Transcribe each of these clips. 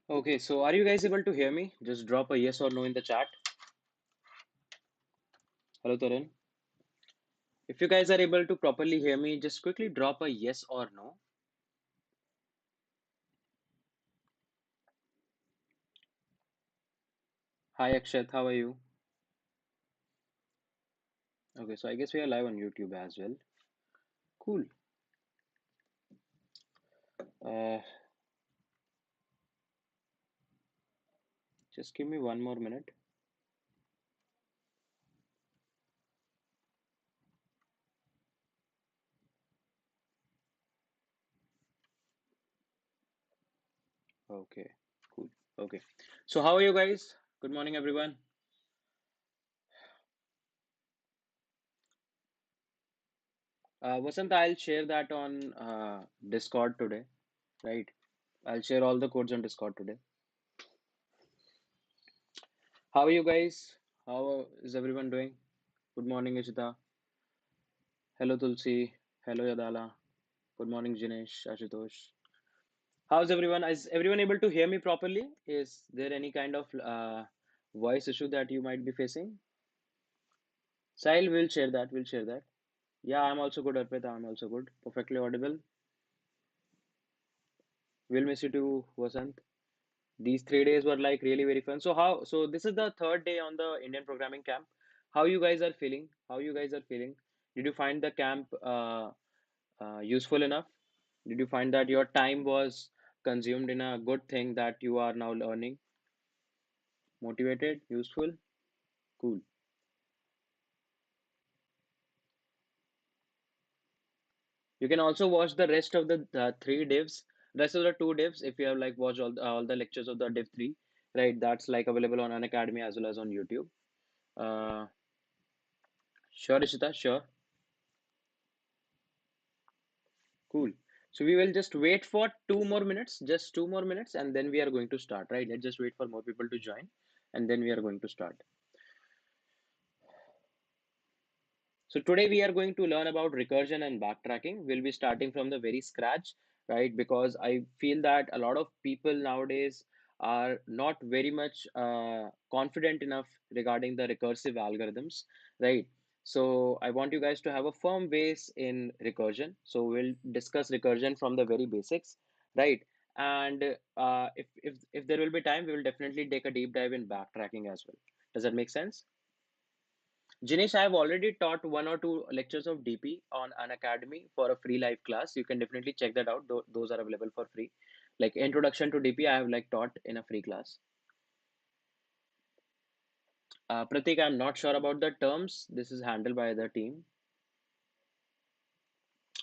Okay, so are you guys able to hear me? Just drop a yes or no in the chat. Hello, Tarun. If you guys are able to properly hear me, just quickly drop a yes or no. Hi, Akshat, how are you? Okay, so I guess we are live on YouTube as well. Cool. Uh, just give me one more minute. Okay, cool. Okay, so how are you guys? Good morning, everyone. Vasant, I'll share that on Discord today, right? I'll share all the codes on Discord today. How are you guys? How is everyone doing? Good morning, Ishita. Hello, Tulsi. Hello, Yadala. Good morning, Jinesh, Ashutosh. How's everyone? Is everyone able to hear me properly? Is there any kind of voice issue that you might be facing? Sahil, will share that. We'll share that. Yeah, I'm also good, Arpita. I'm also good. Perfectly audible. We'll miss you too, Vasant. These 3 days were like really very fun. So this is the third day on the Indian programming camp. How you guys are feeling? How you guys are feeling? Did you find the camp useful enough? Did you find that your time was consumed in a good thing that you are now learning? Motivated? Useful? Cool. You can also watch the rest of the three divs, rest of the two divs if you have like watched all the lectures of the div three, right? That's like available on Unacademy as well as on YouTube. Uh, sure, Ishita, sure. Cool. So we will just wait for 2 more minutes, just 2 more minutes, and then we are going to start, right? Let's just wait for more people to join, and then we are going to start. So today we are going to learn about recursion and backtracking. We'll be starting from the very scratch, right? Because I feel that a lot of people nowadays are not very much confident enough regarding the recursive algorithms, right? So I want you guys to have a firm base in recursion. So we'll discuss recursion from the very basics, right? And if there will be time, we will definitely take a deep dive in backtracking as well. Does that make sense? Jinesh, I have already taught one or two lectures of DP on an academy for a free live class. You can definitely check that out. Those are available for free. Like introduction to DP, I have like taught in a free class. Pratik, I'm not sure about the terms. This is handled by the team.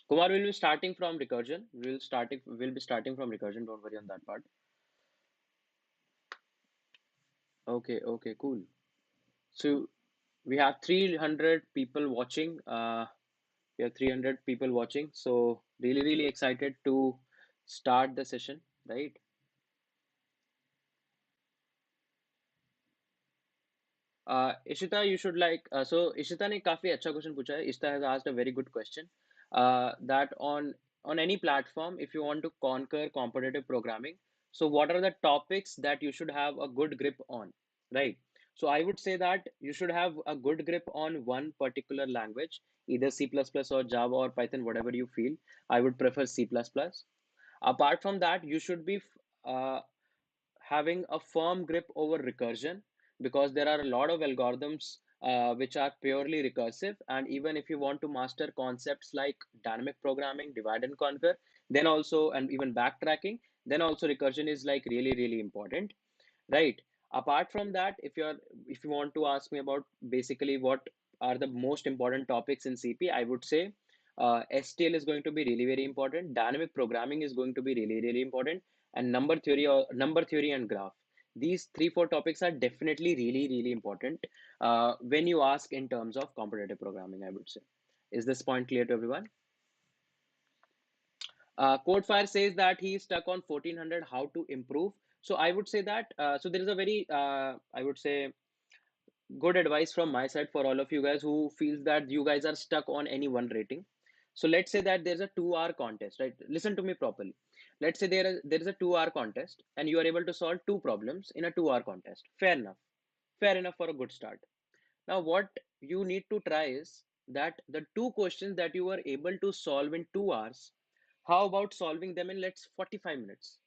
Kumar will be starting from recursion. We'll be starting from recursion. Don't worry on that part. Okay, okay, cool. So we have 300 people watching. We have 300 people watching. So really, really excited to start the session, right? Ishita, you should like so Ishita ने काफी अच्छा question पूछा है. Ishita has asked a very good question. That on any platform, if you want to conquer competitive programming, so what are the topics that you should have a good grip on, right? So I would say that you should have a good grip on one particular language, either C++ plus plus or Java or Python, whatever you feel. I would prefer C++. plus plus. Apart from that, you should be having a firm grip over recursion because there are a lot of algorithms which are purely recursive. And even if you want to master concepts like dynamic programming, divide and conquer, then also, and even backtracking, then also recursion is like really, really important, right? Apart from that, if you want to ask me about basically what are the most important topics in CP, I would say STL is going to be really very important. Dynamic programming is going to be really really important, and number theory and graph. These three four topics are definitely really really important when you ask in terms of competitive programming. I would say. Is this point clear to everyone? Codefire says that he is stuck on 1400. How to improve? So I would say that so there is a very I would say good advice from my side for all of you guys who feels that you guys are stuck on any one rating. So let's say that there's a 2 hour contest, right? Listen to me properly. Let's say there is a 2 hour contest and you are able to solve two problems in a 2 hour contest. Fair enough. Fair enough for a good start. Now, what you need to try is that the two questions that you were able to solve in 2 hours, how about solving them in let's 45 minutes?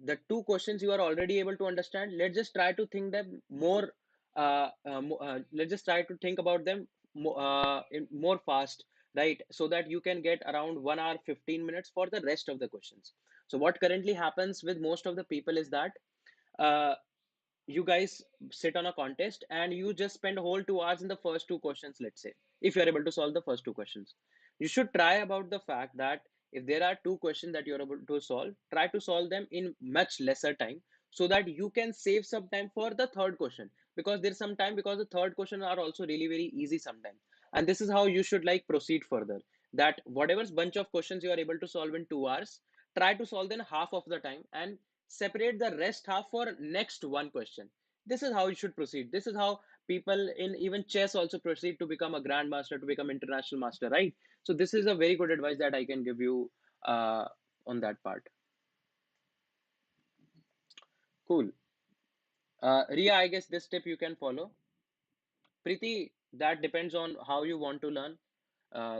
The two questions you are already able to understand, let's just try to think them more, let's just try to think about them more fast, right? So that you can get around 1 hour 15 minutes for the rest of the questions. So what currently happens with most of the people is that uh, you guys sit on a contest and you just spend whole 2 hours in the first two questions. Let's say if you're able to solve the first two questions, you should try about the fact that if there are two questions that you're able to solve, try to solve them in much lesser time so that you can save some time for the third question, because there's some time, because the third question are also really very easy sometimes. And this is how you should like proceed further, that whatever bunch of questions you are able to solve in 2 hours, try to solve them half of the time and separate the rest half for next one question. This is how you should proceed. This is how people in even chess also proceed to become a grandmaster, to become international master, right? So this is a very good advice that I can give you on that part. Cool. Ria, I guess this tip you can follow. Preeti, that depends on how you want to learn.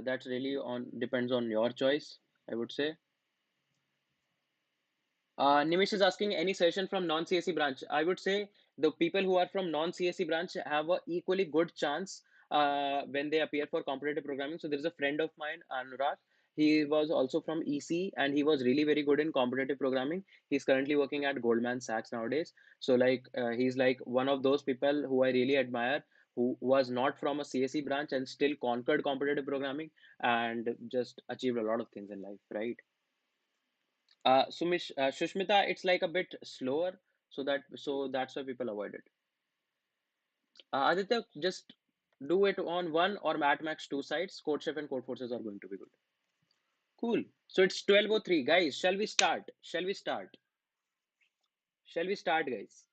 That's really on depends on your choice, I would say. Nimish is asking any suggestion from non-CSE branch. I would say the people who are from non-CSE branch have a equally good chance when they appear for competitive programming. So there is a friend of mine, Anurag. He was also from EC and he was really very good in competitive programming. He's currently working at Goldman Sachs nowadays. So he's like one of those people who I really admire, who was not from a CSE branch and still conquered competitive programming and just achieved a lot of things in life, right? Shushmita, it's like a bit slower, so that's why people avoid it. Aditya, just do it on one or at max two sites. CodeChef and Code Forces are going to be good. Cool. So it's 12:03, guys. Shall we start? Shall we start? Shall we start, guys?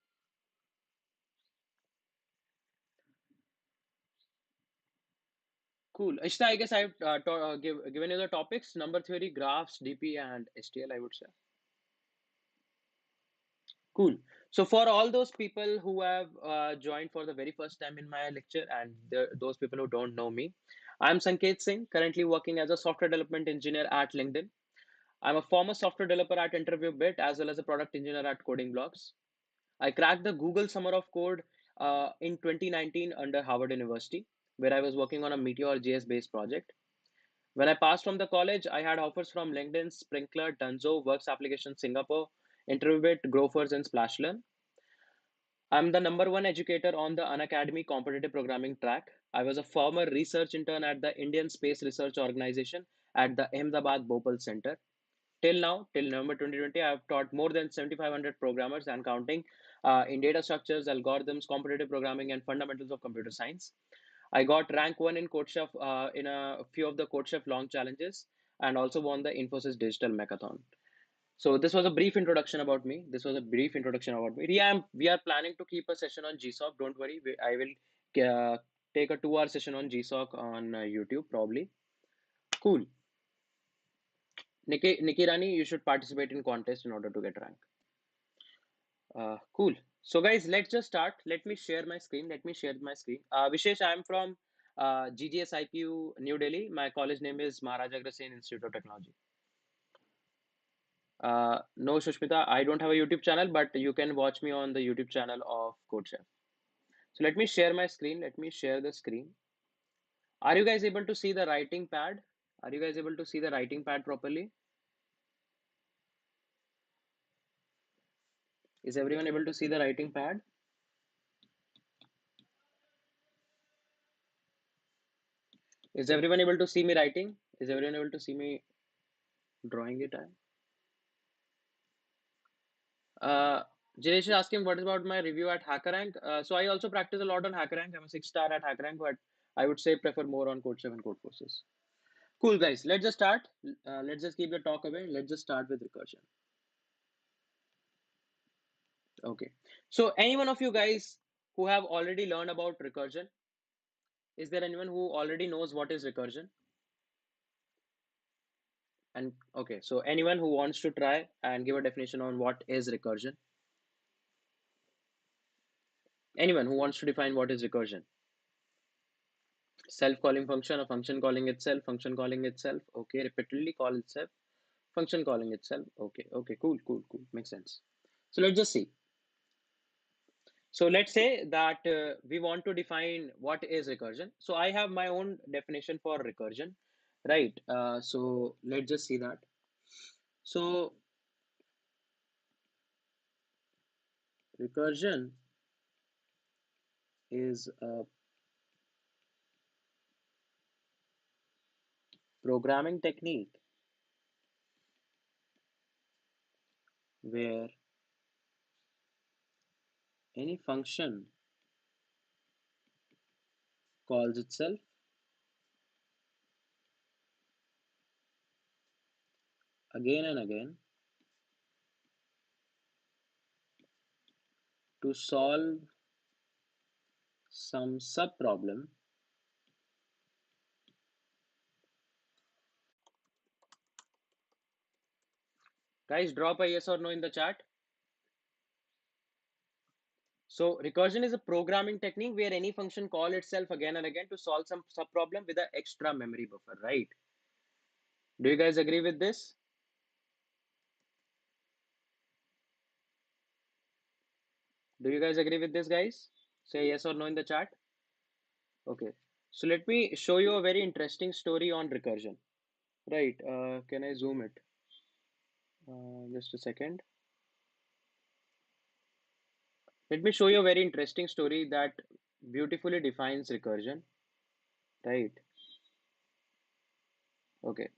Cool. Ishta, I guess I've given you the topics: number theory, graphs, DP, and STL. I would say. Cool. So for all those people who have joined for the very first time in my lecture and those people who don't know me, I'm Sanket Singh, currently working as a software development engineer at LinkedIn. I'm a former software developer at InterviewBit as well as a product engineer at Coding Blocks. I cracked the Google Summer of Code in 2019 under Harvard University, where I was working on a Meteor JS based project. When I passed from the college, I had offers from LinkedIn, Sprinkler, Dunzo, Works Application Singapore, InterviewBit, Grofers, and Splashlearn. I'm the number one educator on the Unacademy competitive programming track. I was a former research intern at the Indian Space Research Organization at the Ahmedabad Bhopal Center. Till now, till November 2020, I have taught more than 7,500 programmers and counting in data structures, algorithms, competitive programming, and fundamentals of computer science. I got rank one in CodeChef in a few of the CodeChef long challenges and also won the Infosys Digital Mechathon. So this was a brief introduction about me. This was a brief introduction about me. Yeah, we are planning to keep a session on GSOC. Don't worry, I will uh, take a 2 hour session on GSOC on YouTube probably. Cool. Nikki Rani, you should participate in contest in order to get rank. Cool. So guys, let's just start. Let me share my screen. Let me share my screen. Vishesh, I'm from GGS IPU New Delhi. My college name is Maharaja Agrasen Institute of Technology. No, Shushmita, I don't have a YouTube channel, but you can watch me on the YouTube channel of CodeChef. So let me share my screen. Let me share the screen. Are you guys able to see the writing pad? Are you guys able to see the writing pad properly? Is everyone able to see the writing pad? Is everyone able to see me writing? Is everyone able to see me drawing it? Jinesh is asking what is about my review at HackerRank. So I also practice a lot on HackerRank. I'm a 6 star at HackerRank, but I would say prefer more on Code 7 Code Forces. Cool, guys. Let's just start. Let's just keep the talk away. Let's just start with recursion. Okay. So any one of you guys who have already learned about recursion, is there anyone who already knows what is recursion? And okay, so anyone who wants to try and give a definition on what is recursion? Anyone who wants to define what is recursion? Self-calling function, a function calling itself, function calling itself. Okay, repeatedly call itself, function calling itself. Okay, okay, cool, cool, cool. Makes sense. So let's just see. So let's say that we want to define what is recursion. So I have my own definition for recursion, right? So let's just see that. So recursion is a programming technique where any function calls itself again and again to solve some subproblem. Guys, drop a yes or no in the chat. So recursion is a programming technique where any function call itself again and again to solve some subproblem with an extra memory buffer, right? Do you guys agree with this? Do you guys agree with this, guys? Say yes or no in the chat. Okay. So let me show you a very interesting story on recursion. Right. Can I zoom it? Just a second. Let me show you a very interesting story that beautifully defines recursion. Right. Okay.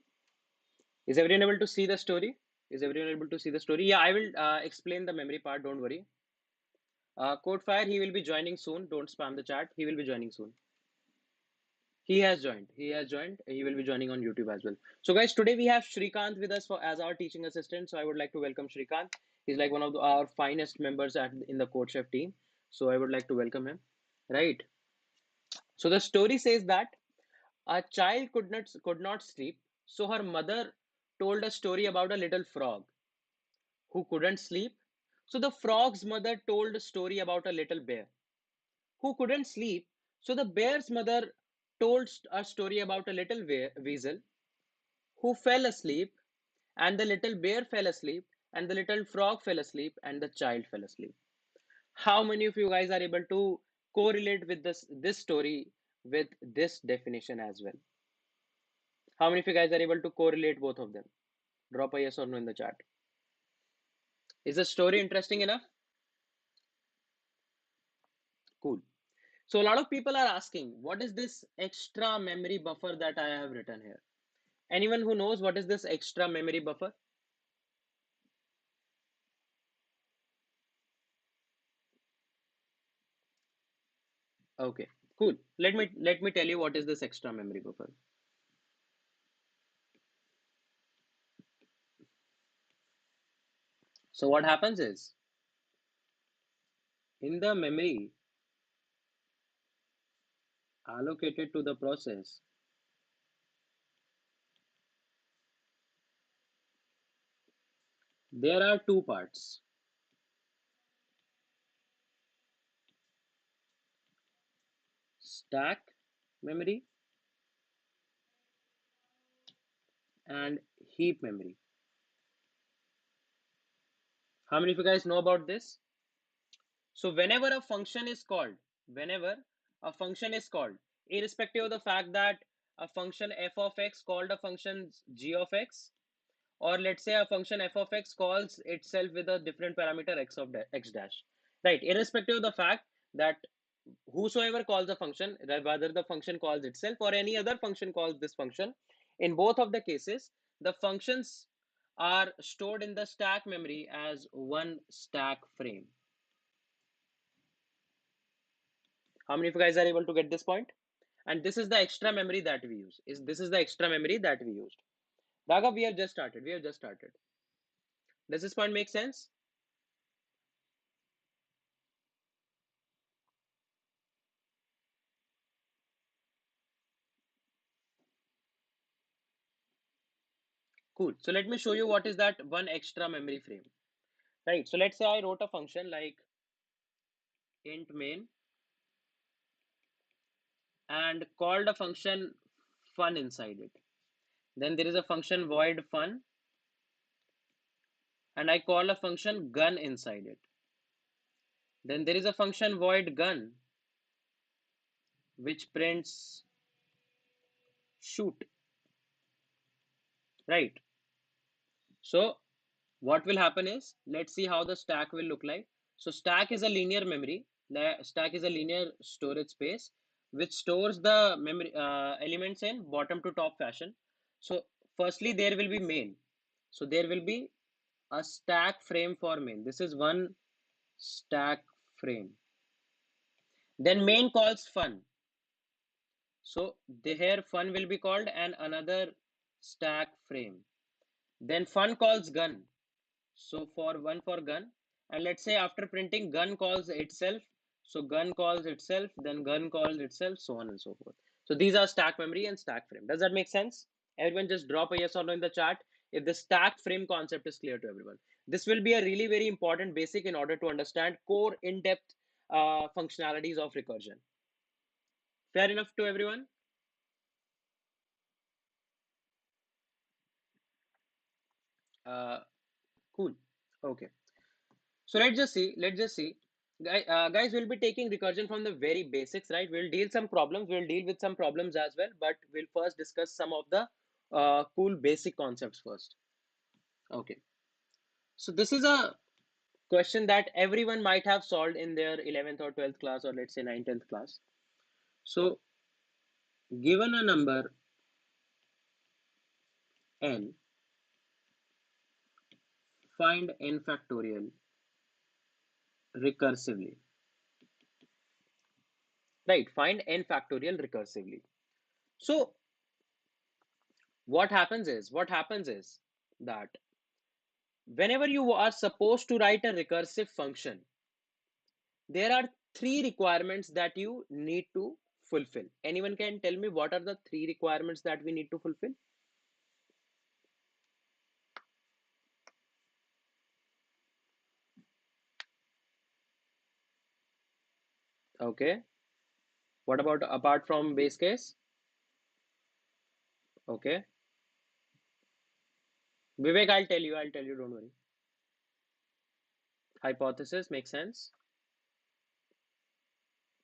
Is everyone able to see the story? Is everyone able to see the story? Yeah, I will explain the memory part. Don't worry. Codefire, he will be joining soon. Don't spam the chat. He will be joining soon. He has joined. He has joined. He will be joining on YouTube as well. So, guys, today we have Shrikant with us for as our teaching assistant. So, I would like to welcome Shrikant. He's like one of our finest members in the CodeChef team. So, I would like to welcome him. Right. So, the story says that a child could not sleep. So, her mother told a story about a little frog who couldn't sleep. So, the frog's mother told a story about a little bear who couldn't sleep. So the bear's mother told a story about a little weasel who fell asleep, and the little bear fell asleep, and the little frog fell asleep, and the child fell asleep. How many of you guys are able to correlate with this story with this definition as well? How many of you guys are able to correlate both of them? Drop a yes or no in the chat. Is the story interesting enough? Cool. So a lot of people are asking, what is this extra memory buffer that I have written here? Anyone who knows what is this extra memory buffer? Okay, cool. Let me tell you what is this extra memory buffer. So what happens is in the memory allocated to the process, there are two parts: stack memory and heap memory. How many of you guys know about this? So whenever a function is called, irrespective of the fact that a function f of x called a function g of x, or let's say a function f of x calls itself with a different parameter x of x dash, right? Irrespective of the fact that whosoever calls a function, whether the function calls itself or any other function calls this function, in both of the cases, the functions are stored in the stack memory as one stack frame. How many of you guys are able to get this point? And this is the extra memory that we use. This is the extra memory that we used. Raghav, we have just started. We have just started. Does this point make sense? Cool. So let me show you what is that one extra memory frame. Right. So let's say I wrote a function like int main and called a function fun inside it. Then there is a function void fun and I call a function gun inside it. Then there is a function void gun which prints shoot, right? So what will happen is, let's see how the stack will look like. So stack is a linear memory. The stack is a linear storage space which stores the memory elements in bottom to top fashion. So firstly, there will be main. So there will be a stack frame for main. This is one stack frame. Then main calls fun. So here fun will be called and another stack frame. Then fun calls gun. So for one for gun, and let's say after printing gun calls itself, so gun calls itself, then gun calls itself, so on and so forth. So these are stack memory and stack frame. Does that make sense? Everyone just drop a yes or no in the chat if the stack frame concept is clear to everyone. This will be a really very important basic in order to understand core in-depth functionalities of recursion. Fair enough to everyone? Uh, cool. Okay. So let's just see. Guys, we'll be taking recursion from the very basics, right? We'll deal with some problems as well, but we'll first discuss some of the cool basic concepts first. Okay. So this is a question that everyone might have solved in their 11th or 12th class, or let's say 9th, 10th class. So given a number n, find n factorial recursively. Right, find n factorial recursively. So what happens is that whenever you are supposed to write a recursive function, there are three requirements that you need to fulfill. Anyone can tell me what are the three requirements that we need to fulfill? Okay. What about apart from base case? Okay. Vivek, I'll tell you, don't worry. Hypothesis makes sense.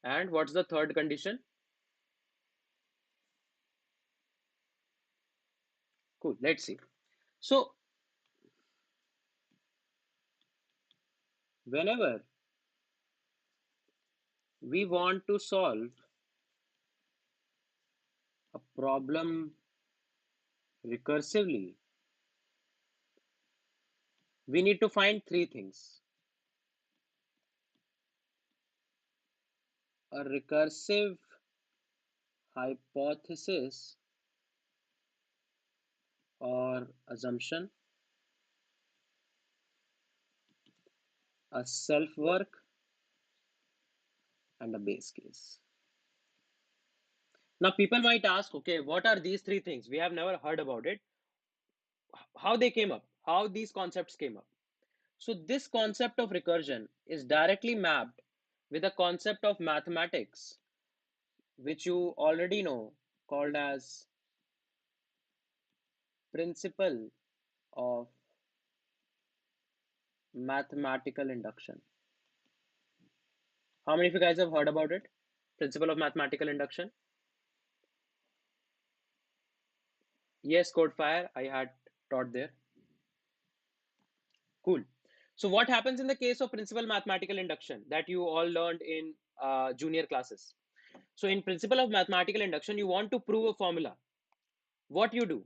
And what's the third condition? Cool. Let's see. So whenever we want to solve a problem recursively, we need to find three things: a recursive hypothesis or assumption, a self work, and a base case. Now, people might ask, okay, what are these three things? We have never heard about it. How they came up, how these concepts came up. So, this concept of recursion is directly mapped with a concept of mathematics, which you already know, called as principle of mathematical induction. How many of you guys have heard about it? Principle of mathematical induction? Yes, Codefire, I had taught there. Cool. So what happens in the case of principal mathematical induction that you all learned in junior classes? So in principle of mathematical induction, you want to prove a formula. What you do?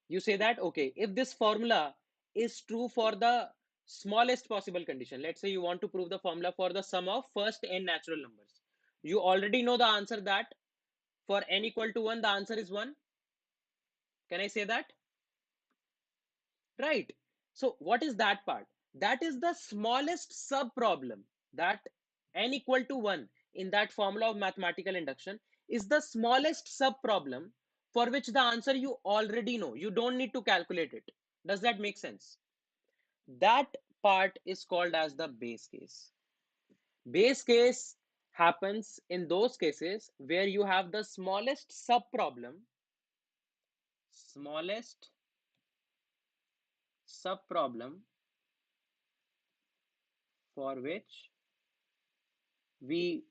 You say that, okay, if this formula is true for the smallest possible condition, let's say you want to prove the formula for the sum of first n natural numbers. You already know the answer that for n equal to 1, the answer is 1. Can I say that? Right. So what is that part? That is the smallest sub problem, that n equal to 1 in that formula of mathematical induction is the smallest sub problem for which the answer you already know. You don't need to calculate it. Does that make sense? That part is called as the base case. Base case happens in those cases where you have the smallest subproblem for which we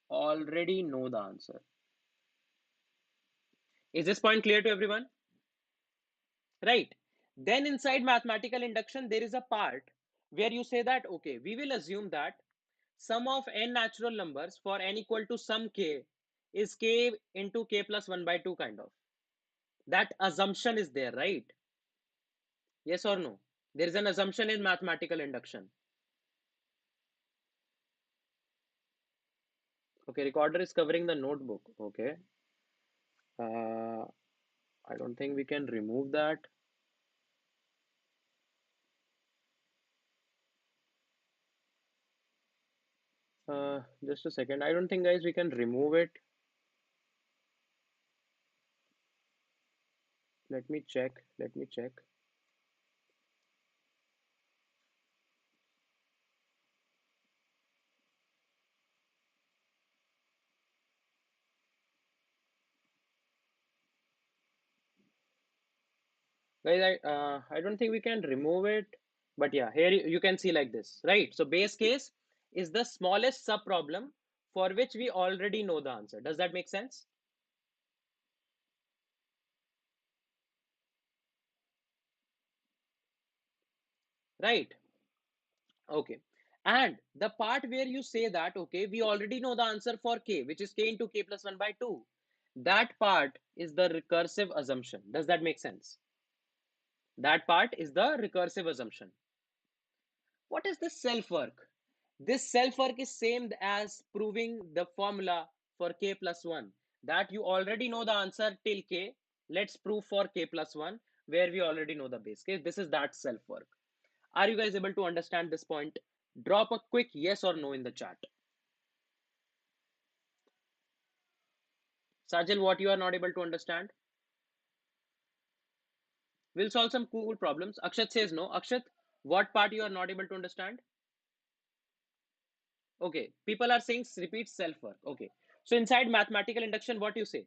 already know the answer. Is this point clear to everyone? Right. Then inside mathematical induction, there is a part where you say that, okay, we will assume that sum of n natural numbers for n equal to some k is k into k plus 1 by 2 kind of. That assumption is there, right? Yes or no? There is an assumption in mathematical induction. Okay, recorder is covering the notebook. Okay. I don't think we can remove that. Just a second. I don't think, guys, we can remove it. Let me check. Let me check. Guys, I don't think we can remove it. But yeah, here you can see like this, right? So base case is the smallest subproblem for which we already know the answer. Does that make sense? Right. Okay. And the part where you say that, okay, we already know the answer for k, which is k into k plus 1 by 2. That part is the recursive assumption. Does that make sense? That part is the recursive assumption. What is this self-work? This self-work is same as proving the formula for k plus 1. That you already know the answer till k. Let's prove for k plus 1, where we already know the base case. This is that self-work. Are you guys able to understand this point? Drop a quick yes or no in the chat. Sajil, what you are not able to understand? We'll solve some cool problems. Akshat says no. Akshat, what part you are not able to understand? Okay, people are saying repeat self-work. Okay, so inside mathematical induction, what you say?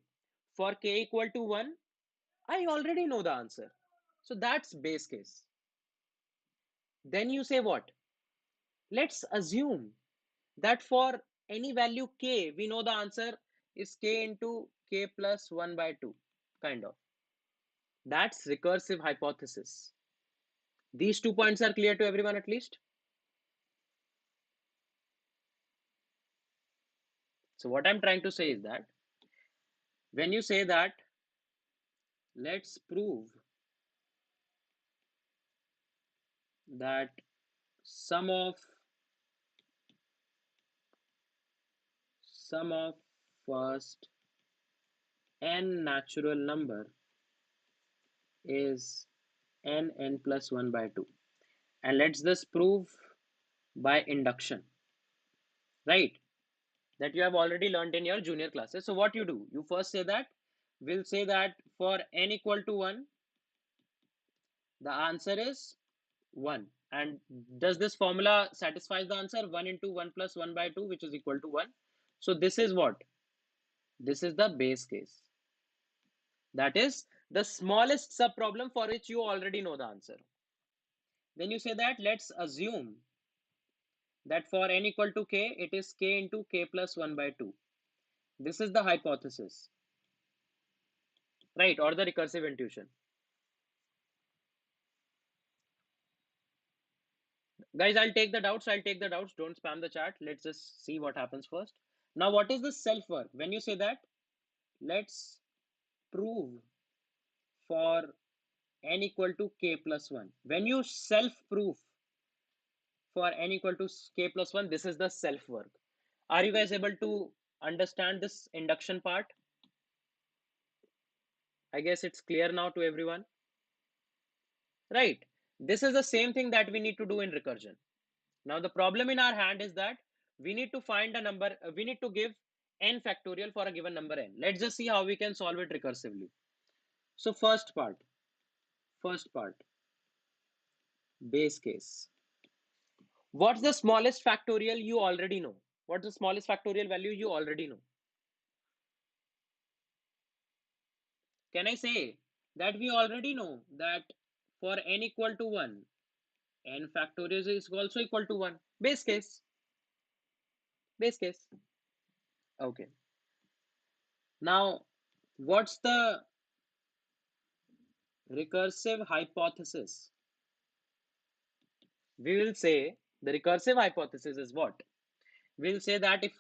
For k equal to 1, I already know the answer. So that's base case. Then you say what? Let's assume that for any value k, we know the answer is k into k plus 1 by 2, kind of. That's recursive hypothesis. These 2 points are clear to everyone at least? So what I'm trying to say is that when you say that, let's prove that sum of first n natural number is n plus 1 by 2. And let's this prove by induction, right? That you have already learned in your junior classes. So what you do? You first say that, we'll say that for n equal to 1, the answer is 1. And does this formula satisfies the answer? 1 into 1 plus 1 by 2, which is equal to 1. So this is what? This is the base case. That is the smallest subproblem for which you already know the answer. Then you say that let's assume that for n equal to k, it is k into k plus 1 by 2. This is the hypothesis, right? Or the recursive intuition. Guys, I'll take the doubts. I'll take the doubts. Don't spam the chat. Let's just see what happens first. Now, what is the self-work? When you say that, let's prove for n equal to k plus 1. When you self-proof for n equal to k plus 1, this is the self-work. Are you guys able to understand this induction part? I guess it's clear now to everyone. Right. This is the same thing that we need to do in recursion. Now, the problem in our hand is that we need to find a number, we need to give n factorial for a given number n. Let's just see how we can solve it recursively. So first part, First part, base case. What's the smallest factorial you already know? What's the smallest factorial value you already know? Can I say that we already know that for n equal to 1, n factorial is also equal to 1? Base case. Base case. Okay. Now, what's the recursive hypothesis? We will say the recursive hypothesis is what? We'll say that if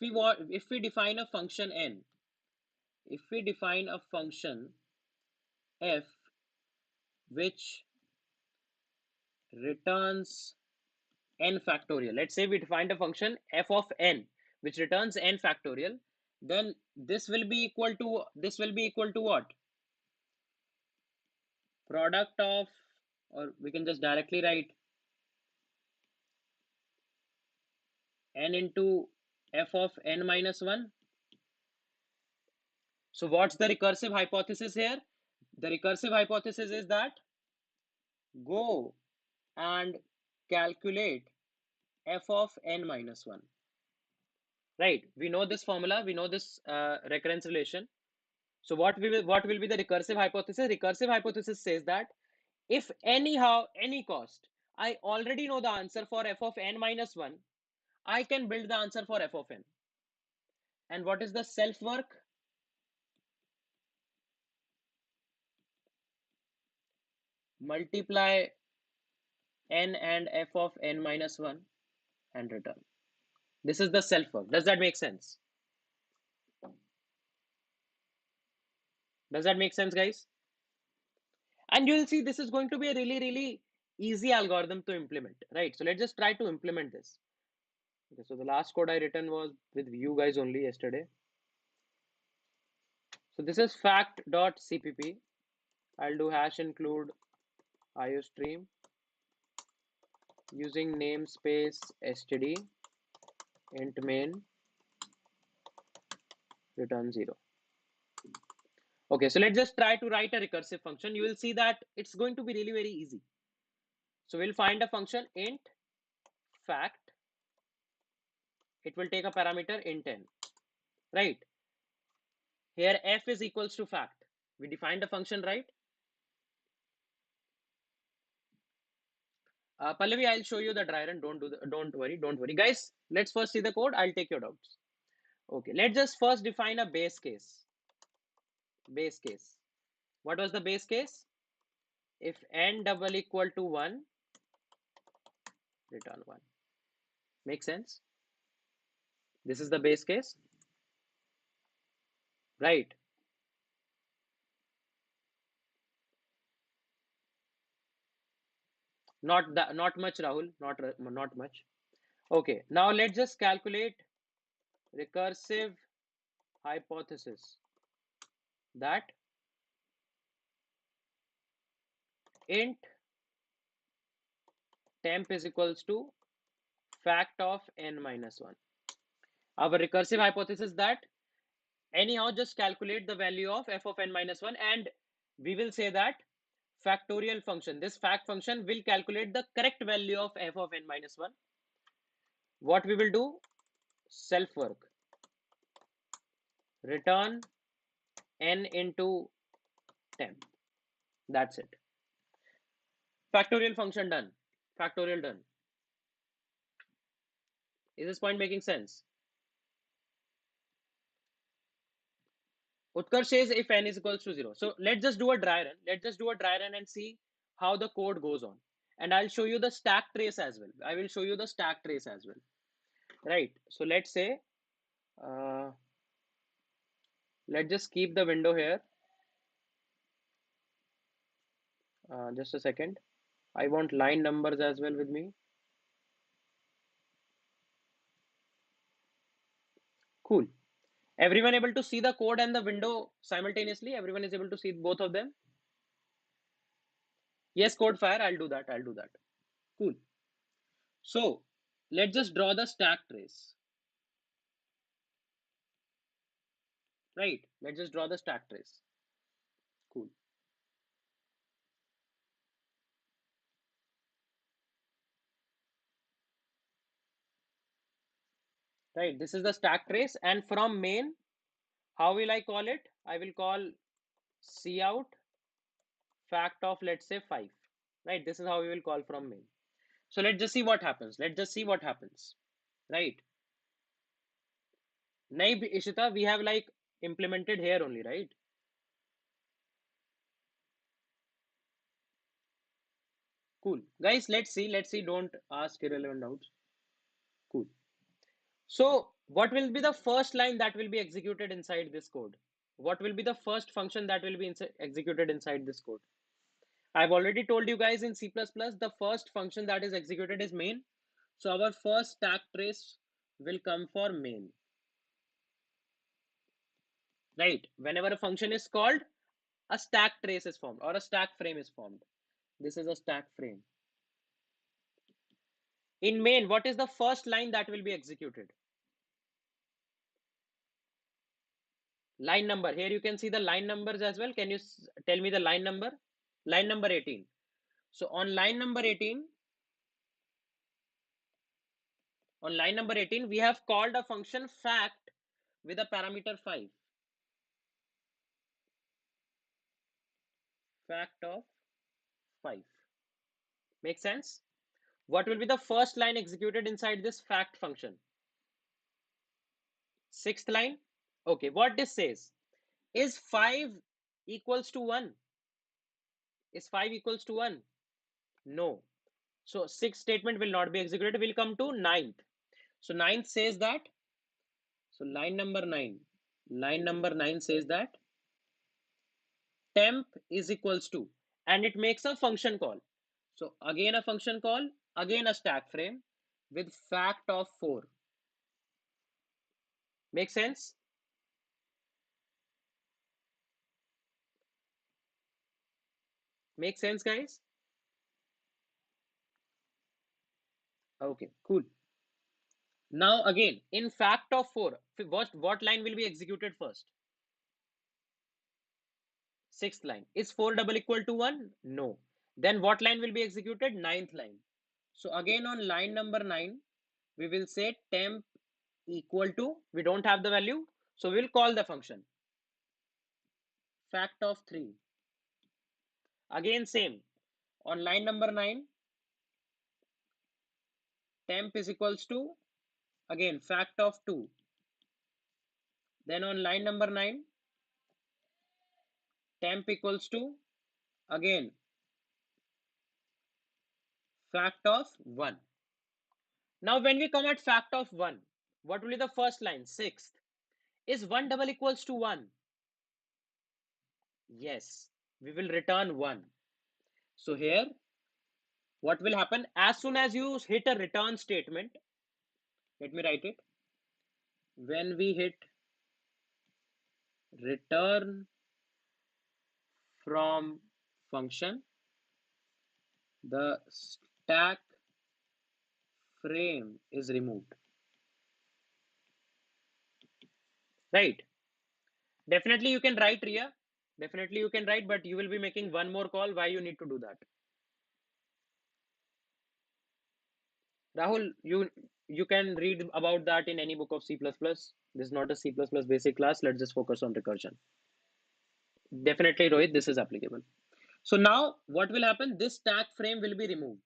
we define a function n, if we define a function f which returns n factorial. Let's say we defined a function f of n which returns n factorial, then this will be equal to what? Product of, or we can just directly write n into f of n minus 1. So what's the recursive hypothesis here? The recursive hypothesis is that go and calculate f of n minus 1. Right, we know this formula, we know this recurrence relation. So what will be the recursive hypothesis? Recursive hypothesis says that if anyhow any cost I already know the answer for f of n minus 1, I can build the answer for f of n. And what is the self work? Multiply n and f of n minus 1 and return. This is the self work. Does that make sense? Does that make sense, guys? And you'll see this is going to be a really easy algorithm to implement, right? So let's just try to implement this. Okay, so the last code I written was with you guys only yesterday. So this is fact.cpp. I'll do hash include iostream using namespace std int main return 0. Okay, so let's just try to write a recursive function. You will see that it's going to be really very easy. So we'll find a function int fact. It will take a parameter int n, right? Here f is equals to fact. We defined a function, right? Pallavi, I'll show you the dry run. Don't worry, guys. Let's first see the code. I'll take your doubts. Okay, let's just first define a base case. Base case. What was the base case? If n double equal to 1, return 1. Make sense? This is the base case, right? Not much, Rahul. Not much. Okay, now let's just calculate recursive hypothesis that int temp is equals to fact of n minus 1. Our recursive hypothesis that anyhow just calculate the value of f of n minus 1, and we will say that factorial function, this fact function will calculate the correct value of f of n minus 1. What we will do? Self work. Return n into temp. That's it. Factorial function done. Factorial done. Is this point making sense? Utkarsh says if n is equals to 0. So let's just do a dry run. Let's just do a dry run and see how the code goes on. And I'll show you the stack trace as well. I will show you the stack trace as well. Right. So let's say, let's just keep the window here. Just a second. I want line numbers as well with me. Cool. Everyone able to see the code and the window simultaneously? Everyone is able to see both of them? Yes, code fire. I'll do that. I'll do that. Cool. So let's just draw the stack trace. Right. Let's just draw the stack trace. Cool. right? This is the stack trace, and from main, how will I call it? I will call cout fact of, let's say, 5, right? This is how we will call from main. So let's just see what happens. Let's just see what happens, right? Naib Ishita, we have like implemented here only, right? Cool. Guys, let's see. Let's see. Don't ask irrelevant doubts. Cool. So what will be the first line that will be executed inside this code? What will be the first function that will be executed inside this code? I've already told you guys in C++, the first function that is executed is main. So our first stack trace will come for main, right? Whenever a function is called, a stack trace is formed or a stack frame is formed. This is a stack frame. In main, what is the first line that will be executed? Line number. Here you can see the line numbers as well. Can you tell me the line number? Line number 18. So on line number 18, we have called a function fact with a parameter 5. Fact of 5. Make sense? What will be the first line executed inside this fact function? Sixth line. Okay, what this says is 5 equals to 1. Is 5 equals to 1? No. So sixth statement will not be executed. We'll come to ninth. So ninth says that. So line number 9. Line number 9 says that temp is equals to, and it makes a function call. So again a function call, again a stack frame with fact of 4. Make sense? Make sense, guys? Okay, cool. Now again, in fact of 4, what line will be executed first? Sixth line. Is 4 double equal to 1? No. Then what line will be executed? Ninth line. So again on line number 9, we will say temp equal to, we don't have the value, so we'll call the function fact of 3. Again same, on line number 9, temp is equals to, again fact of 2. Then on line number 9, temp equals to, again fact of 1. Now when we come at fact of 1, what will be the first line? Sixth. Is 1 double equals to 1? Yes, we will return 1. So here, what will happen? As soon as you hit a return statement, let me write it. When we hit return from function, the stack frame is removed. Right? Definitely you can write, Ria. Definitely you can write, but you will be making one more call. Why you need to do that? Rahul, you can read about that in any book of C++. This is not a C++ basic class. Let's just focus on recursion. Definitely, Rohit, this is applicable. So now what will happen? This stack frame will be removed.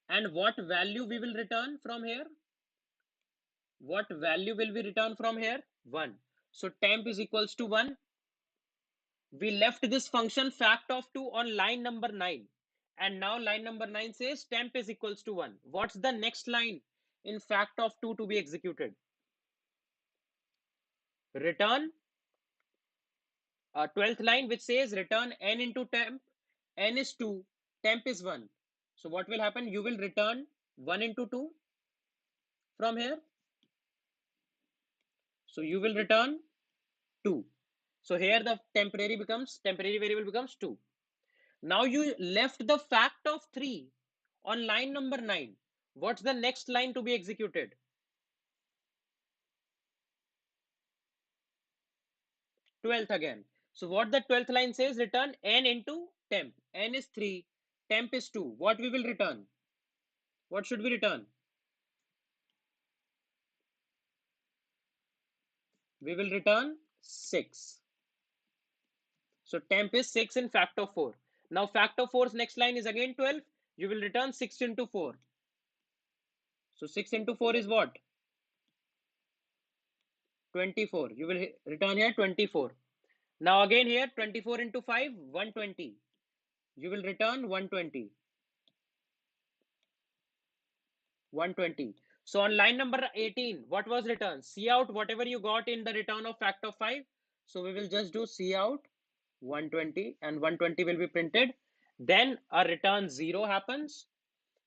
And what value we will return from here? What value will we return from here? 1. So temp is equals to 1. We left this function fact of 2 on line number 9. And now line number 9 says temp is equals to 1. What's the next line in fact of 2 to be executed? Return 12th line, which says return n into temp. N is 2, temp is 1. So what will happen? You will return 1 into 2 from here. So you will return 2. So here the temporary variable becomes 2. Now you left the fact of 3 on line number 9. What's the next line to be executed? 12th again. So what the 12th line says, return n into temp. N is 3, temp is 2. What we will return? What should we return? we will return 6. So temp is 6 in fact of 4. Now fact of 4's next line is again 12. You will return 6 into 4. So 6 into 4 is what? 24. You will return here 24. Now again here 24 into 5, 120. You will return 120. 120. So on line number 18, what was returned? See out whatever you got in the return of fact of 5. So we will just do see out 120 and 120 will be printed. Then a return 0 happens.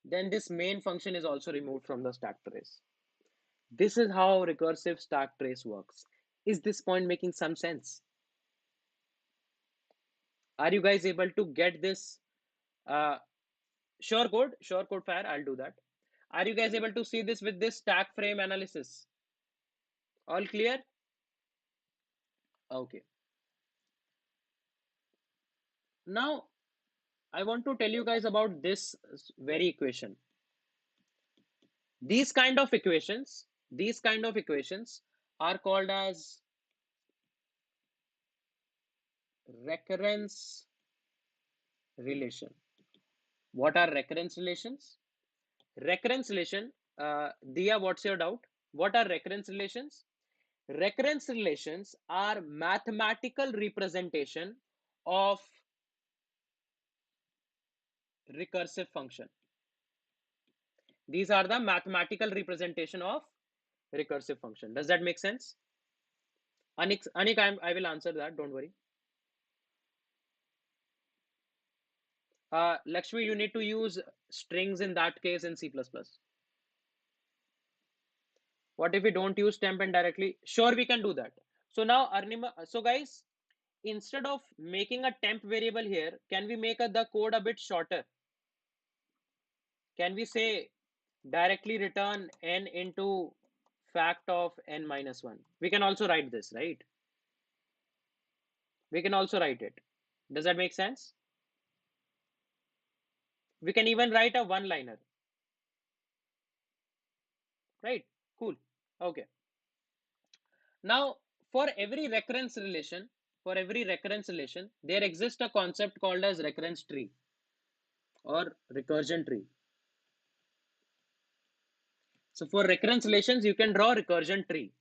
Then this main function is also removed from the stack trace. This is how recursive stack trace works. Is this point making some sense? Are you guys able to get this? Sure code fire, I'll do that. Are you guys able to see this with this stack frame analysis? All clear? Okay. Now, I want to tell you guys about this very equation. These kind of equations are called as recurrence relation. What are recurrence relations? Recurrence relation, Dia, what's your doubt? What are recurrence relations? Recurrence relations are mathematical representation of recursive function. These are the mathematical representation of recursive function. Does that make sense? Anik, I will answer that. Don't worry. Lakshmi, you need to use strings in that case in C++. What if we don't use temp and directly? Sure, we can do that. So now, Arnima, so guys, instead of making a temp variable here, can we make the code a bit shorter? Can we say directly return n into fact of n minus 1? We can also write this, right? We can also write it. Does that make sense? We can even write a one-liner. Right? Cool. Okay. Now, for every recurrence relation, there exists a concept called as recurrence tree or recursion tree. So for recurrence relations, you can draw recursion tree.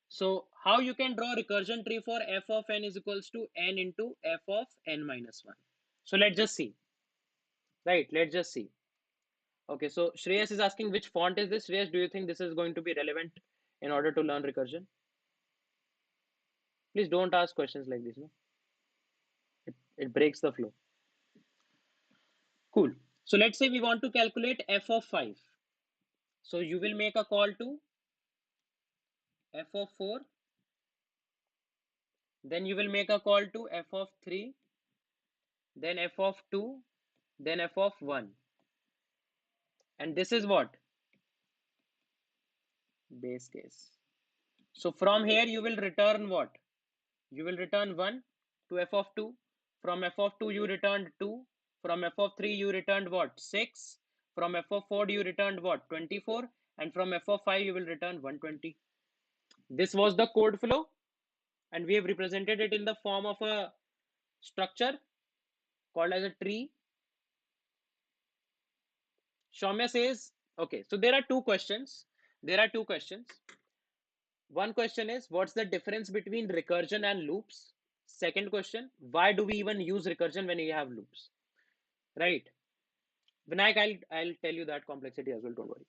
So how you can draw recursion tree for f of n is equals to n into f of n minus 1. So let's just see. Right, let's just see. Okay, so Shreyas is asking which font is this? Shreyas, do you think this is going to be relevant in order to learn recursion? Please don't ask questions like this. No? It breaks the flow. Cool. So let's say we want to calculate f of 5. So you will make a call to f of 4. Then you will make a call to f of 3. Then f of 2. Then f of 1. And this is what? Base case. So from here you will return what? You will return 1 to f of 2. From f of 2 you returned 2. From f of 3 you returned what? 6. From f of 4 you returned what? 24. And from f of 5 you will return 120. This was the code flow. And we have represented it in the form of a structure called as a tree. Shaumya says, okay, so there are two questions. One question is, what's the difference between recursion and loops? Second question, why do we even use recursion when we have loops? Right? Vinayak, I'll tell you that complexity as well, don't worry.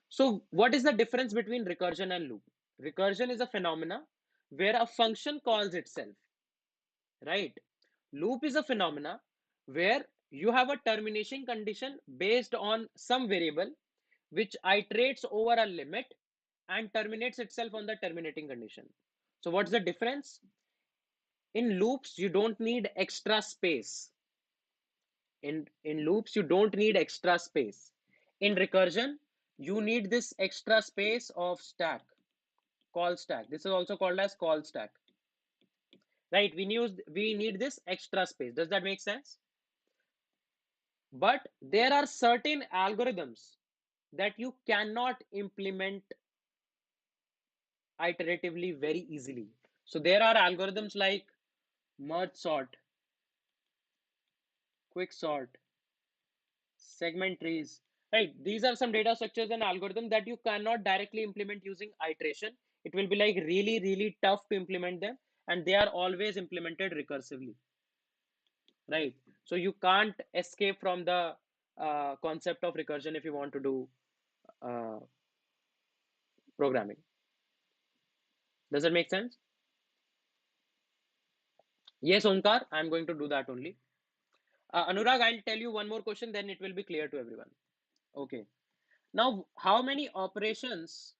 So what is the difference between recursion and loop? Recursion is a phenomena where a function calls itself, right? Loop is a phenomena where you have a termination condition based on some variable which iterates over a limit and terminates itself on the terminating condition. So what's the difference? In loops, you don't need extra space. In loops, you don't need extra space. In recursion, you need this extra space of stack, call stack. This is also called as call stack. Right? We need this extra space. Does that make sense? But there are certain algorithms that you cannot implement iteratively very easily. So there are algorithms like merge sort, quick sort, segment trees, right? These are some data structures and algorithms that you cannot directly implement using iteration. It will be like really, really tough to implement them, and they are always implemented recursively, right? So you can't escape from the concept of recursion if you want to do uh, programming. Does that make sense? Yes, Omkar, I'm going to do that only. Anurag, I'll tell you one more question, then it will be clear to everyone. Okay. Now, how many operations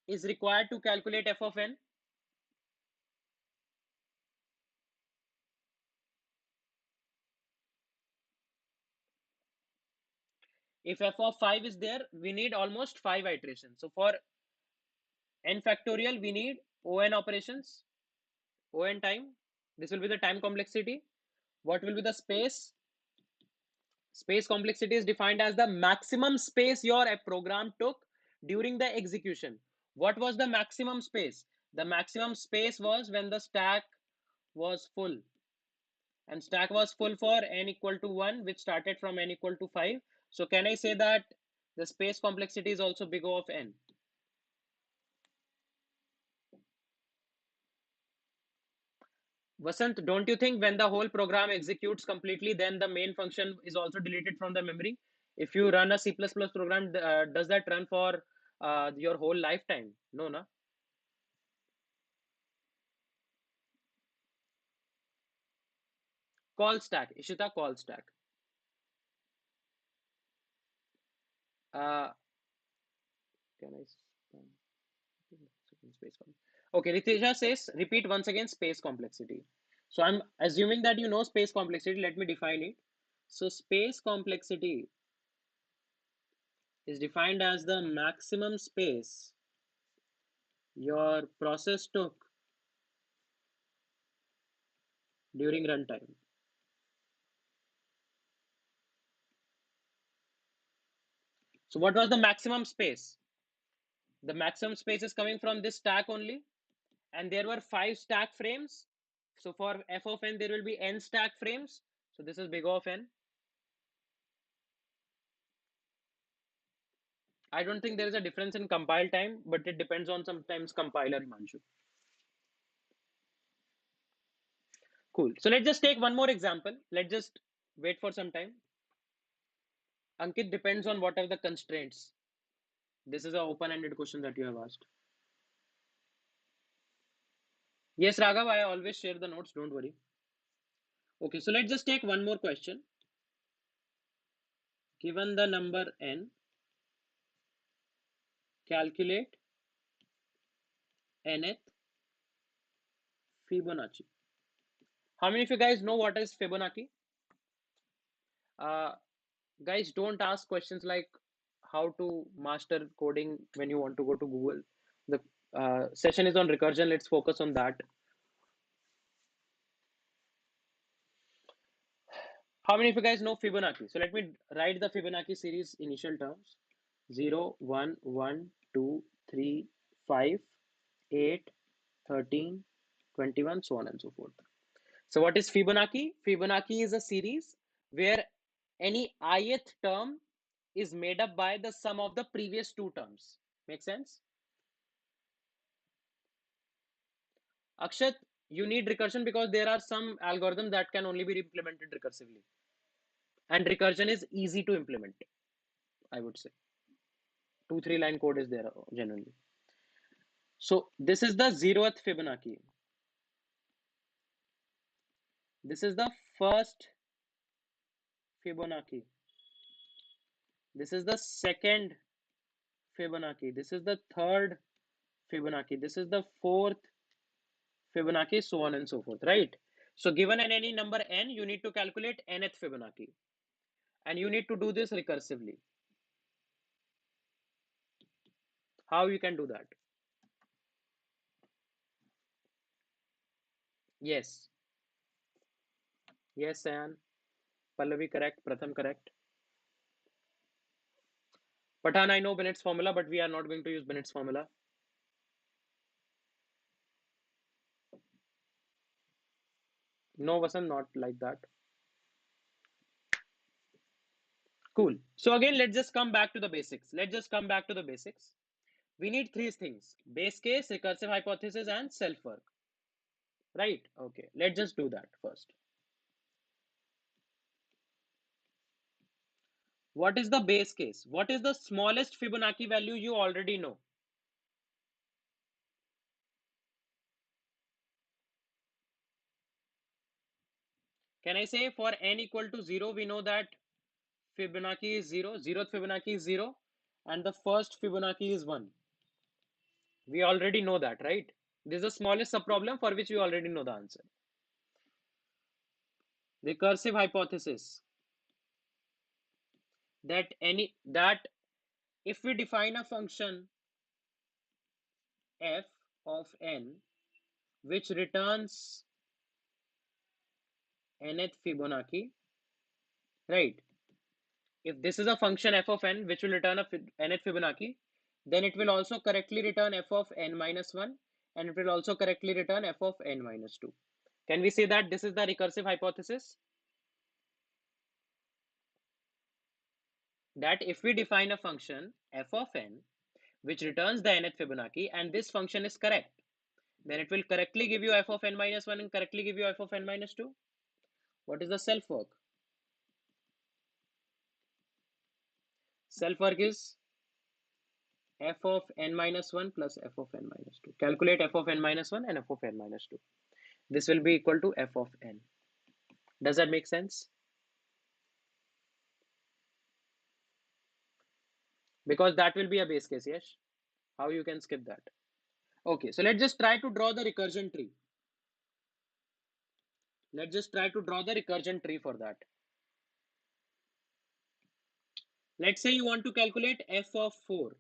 is required to calculate f of n? If f of 5 is there, we need almost 5 iterations. So for n factorial, we need on operations, on time. This will be the time complexity. What will be the space? Space complexity is defined as the maximum space your program took during the execution. What was the maximum space? The maximum space was when the stack was full, and stack was full for n equal to 1, which started from n equal to 5. So can I say that the space complexity is also big O of n? Vasant, don't you think when the whole program executes completely, then the main function is also deleted from the memory? If you run a C++ program, does that run for your whole lifetime? No, no. Call stack, Ishita, call stack. Uh, can I? Space okay, Ritisha says repeat once again space complexity. So I'm assuming that you know space complexity. Let me define it. So space complexity is defined as the maximum space your process took during runtime. So what was the maximum space? The maximum space is coming from this stack only, and there were 5 stack frames. So for f of n, there will be n stack frames. So this is big O of n. I don't think there is a difference in compile time, but it depends on sometimes compiler, Himanshu. Cool. So let's just take one more example. Let's just wait for some time. Ankit, depends on what are the constraints. This is an open-ended question that you have asked. Yes, Raghav, I always share the notes. Don't worry. Okay, so let's just take one more question. Given the number n, calculate nth Fibonacci. How many of you guys know what is Fibonacci? Uh, Guys, don't ask questions like how to master coding when you want to go to Google. The session is on recursion. Let's focus on that. How many of you guys know Fibonacci? So let me write the Fibonacci series initial terms. 0, 1, 1, 2, 3, 5, 8, 13, 21, so on and so forth. So what is Fibonacci? Fibonacci is a series where any ith term is made up by the sum of the previous two terms. Make sense? Akshat, you need recursion because there are some algorithms that can only be implemented recursively. And recursion is easy to implement, I would say. 2-3 line code is there generally. So this is the 0th Fibonacci. This is the first Fibonacci. This is the second Fibonacci. This is the third Fibonacci. This is the fourth Fibonacci, so on and so forth, right? So given any number n, you need to calculate nth Fibonacci. And you need to do this recursively. How you can do that? Yes. Yes, Sayan. Pallavi correct. Pratham correct. Pathan, I know Bennett's formula, but we are not going to use Bennett's formula. No, Vasant, not like that. Cool. So again, let's just come back to the basics. Let's just come back to the basics. We need three things: base case, recursive hypothesis, and self work. Right? Okay. Let's just do that first. What is the base case? What is the smallest Fibonacci value you already know? Can I say for n equal to 0, we know that Fibonacci is 0, 0th Fibonacci is 0, and the first Fibonacci is 1. We already know that, right? This is the smallest subproblem for which we already know the answer. Recursive hypothesis that if we define a function f of n which returns nth Fibonacci, right? If this is a function f of n which will return a nth Fibonacci, then it will also correctly return f of n minus 1, and it will also correctly return f of n minus 2. Can we say that this is the recursive hypothesis? That if we define a function f of n which returns the nth Fibonacci and this function is correct, then it will correctly give you f of n minus 1 and correctly give you f of n minus 2. What is the self work? Self work is f of n minus 1 plus f of n minus 2. Calculate f of n minus 1 and f of n minus 2. This will be equal to f of n. Does that make sense? Because that will be a base case, yes? How you can skip that? Okay, so let's just try to draw the recursion tree. Let's just try to draw the recursion tree for that. Let's say you want to calculate f of 4.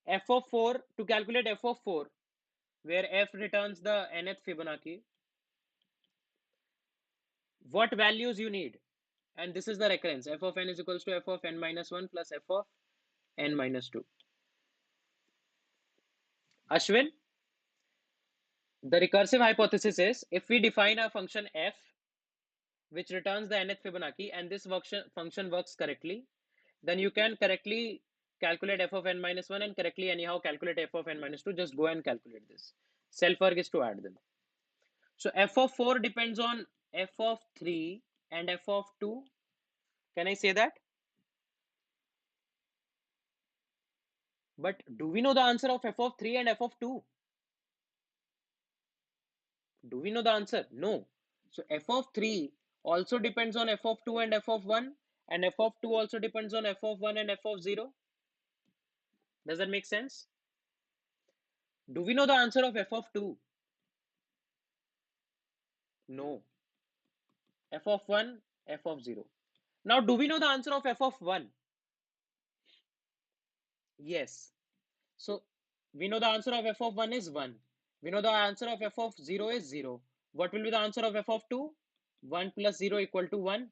F of 4, to calculate f of 4, where f returns the nth Fibonacci, what values you need? And this is the recurrence. F of n is equals to f of n minus 1 plus f of n minus 2. Ashwin, the recursive hypothesis is if we define a function f which returns the nth Fibonacci and this function works correctly, then you can correctly calculate f of n minus 1 and correctly anyhow calculate f of n minus 2. Just go and calculate this. Self work is to add them. So f of 4 depends on f of 3 and f of 2. Can I say that? But do we know the answer of f of 3 and f of 2? Do we know the answer? No. So f of 3 also depends on f of 2 and f of 1, and f of 2 also depends on f of 1 and f of 0. Does that make sense? Do we know the answer of f of 2? No. F of 1, f of 0. Now, do we know the answer of f of 1? Yes. So, we know the answer of f of 1 is 1. We know the answer of f of 0 is 0. What will be the answer of f of 2? 1 plus 0 equal to 1.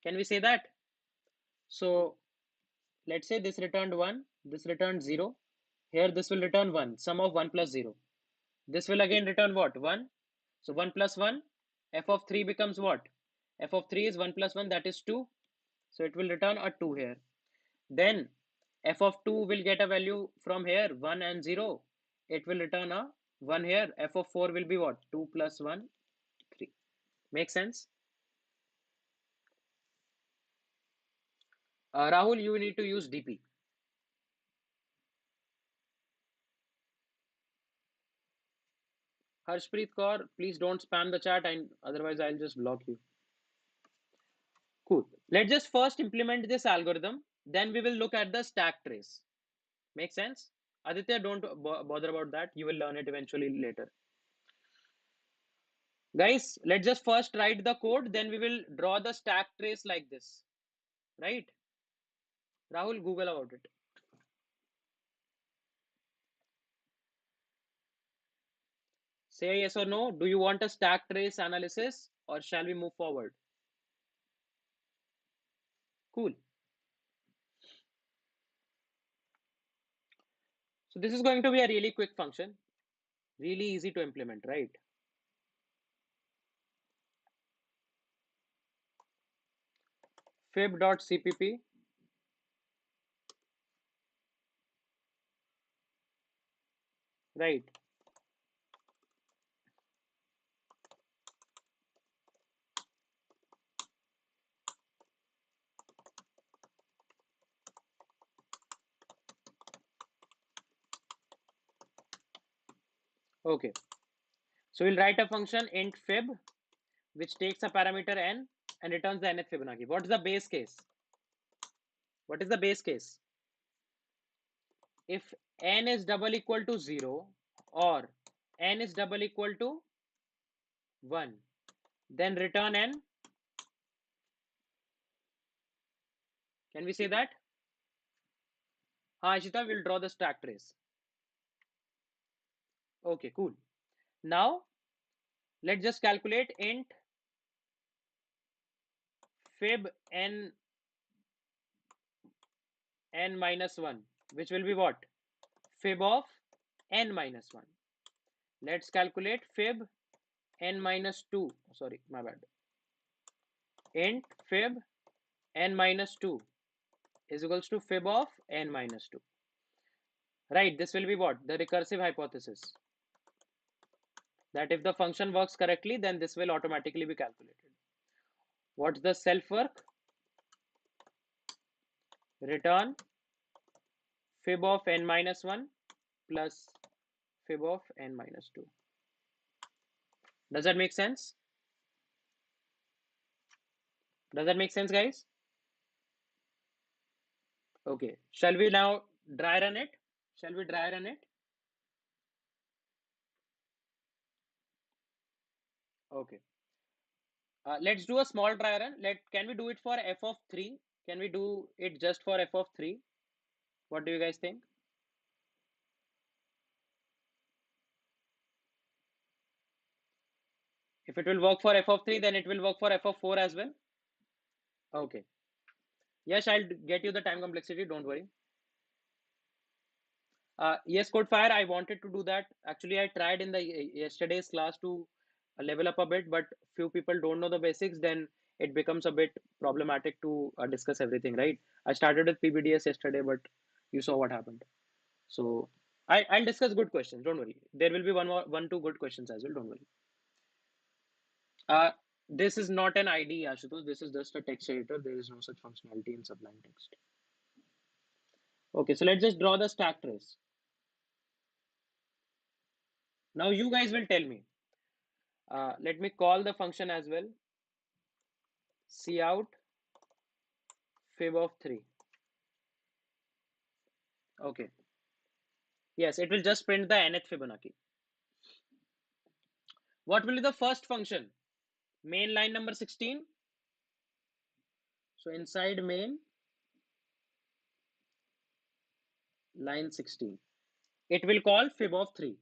Can we say that? So, let's say this returned 1, this returned 0. Here, this will return 1, sum of 1 plus 0. This will again return what? 1. So 1 plus 1, f of 3 becomes what? F of 3 is 1 plus 1, that is 2. So it will return a 2 here. Then f of 2 will get a value from here, 1 and 0. It will return a 1 here. F of 4 will be what? 2 plus 1, 3. Make sense? Rahul, you need to use DP. Harshpreet Kaur, please don't spam the chat, and otherwise I'll just block you. Cool. Let's just first implement this algorithm. Then we will look at the stack trace. Make sense? Aditya, don't bother about that. You will learn it eventually later. Guys, let's just first write the code. Then we will draw the stack trace like this. Right? Rahul, Google about it. Say yes or no. Do you want a stack trace analysis or shall we move forward? Cool. So this is going to be a really quick function. Really easy to implement, right? fib.cpp. Right. Okay. So we'll write a function int fib, which takes a parameter n and returns the nth Fibonacci. What is the base case? What is the base case? If n is double equal to 0 or n is double equal to 1, then return n. Can we say that? Ishita, we'll draw the stack trace. Okay, cool. Now, let's just calculate int fib n minus 1, which will be what? Fib of n minus 1. Let's calculate fib n minus 2. Sorry, my bad. Int fib n minus 2 is equals to fib of n minus 2. Right, this will be what? The recursive hypothesis. That if the function works correctly, then this will automatically be calculated. What's the self work? Return fib of n minus 1 plus fib of n minus 2. Does that make sense? Does that make sense, guys? Okay. Shall we now dry run it? Shall we dry run it? Okay. Let's do a small dry run. Can we do it for f of 3? Can we do it just for f of 3? What do you guys think? If it will work for f of 3, then it will work for f of 4 as well. Okay. Yes, I'll get you the time complexity. Don't worry. Yes, Codefire, I wanted to do that. Actually, I tried in the yesterday's class to level up a bit, but few people don't know the basics. Then it becomes a bit problematic to discuss everything, right? I started with PBDS yesterday, but you saw what happened. So I'll discuss good questions. Don't worry. There will be one, two good questions as well. Don't worry. This is not an IDE, Ashutosh. This is just a text editor. There is no such functionality in Sublime Text. Okay, so let's just draw the stack trace. Now you guys will tell me. Let me call the function as well. Cout fib of 3. Okay. Yes, it will just print the nth Fibonacci. What will be the first function? Main line number 16. So inside main, line 16. It will call fib of 3.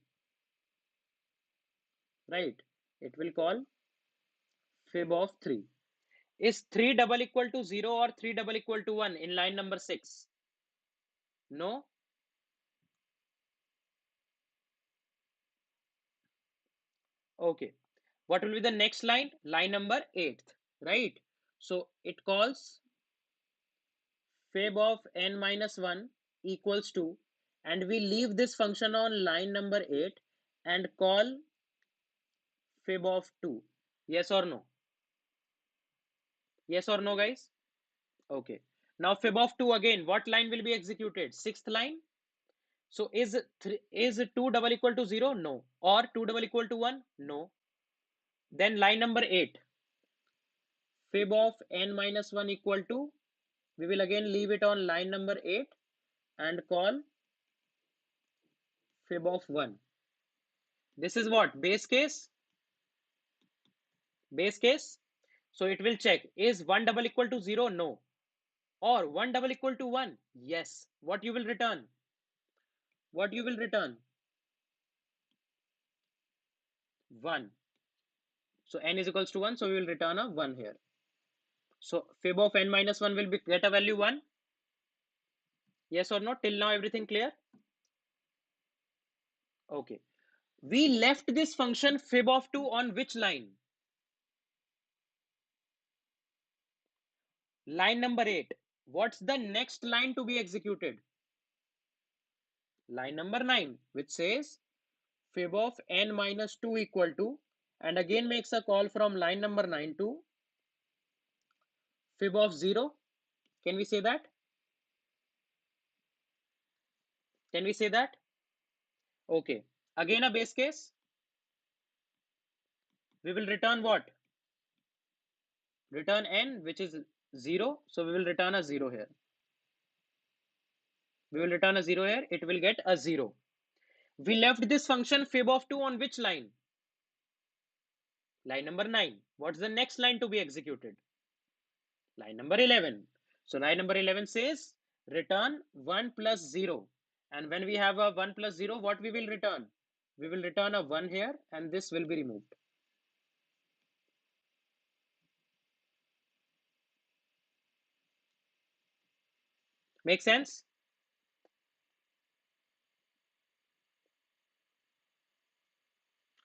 Right? It will call fib of 3. Is 3 double equal to 0 or 3 double equal to 1 in line number 6? No? Okay. What will be the next line? Line number 8, right? So it calls fib of n minus 1 equals to, and we leave this function on line number 8 and call fib of 2. Yes or no? Yes or no, guys? Okay. Now fib of 2 again. What line will be executed? Sixth line. So is 2 double equal to 0? No. Or 2 double equal to 1? No. Then line number 8. Fib of n minus 1 equal to, we will again leave it on line number 8 and call fib of 1. This is what? Base case? Base case. So it will check, is 1 double equal to 0? No. Or 1 double equal to 1? Yes. What you will return? What you will return? 1. So n is equals to 1, so we will return a 1 here. So fib of n minus 1 will be get a value 1. Yes or no? Till now everything clear? Okay. We left this function fib of 2 on which line? Line number 8. What's the next line to be executed? Line number 9, which says fib of n minus 2 equal to, and again makes a call from line number 9 to fib of 0. Can we say that? Can we say that? Okay. Again a base case. We will return what? Return n, which is 0. So we will return a 0 here. We will return a 0 here. It will get a 0. We left this function fib of 2 on which line? Line number 9. What's the next line to be executed? Line number 11. So line number 11 says return 1 plus 0. And when we have a 1 plus 0, what we will return? We will return a 1 here, and this will be removed. Make sense?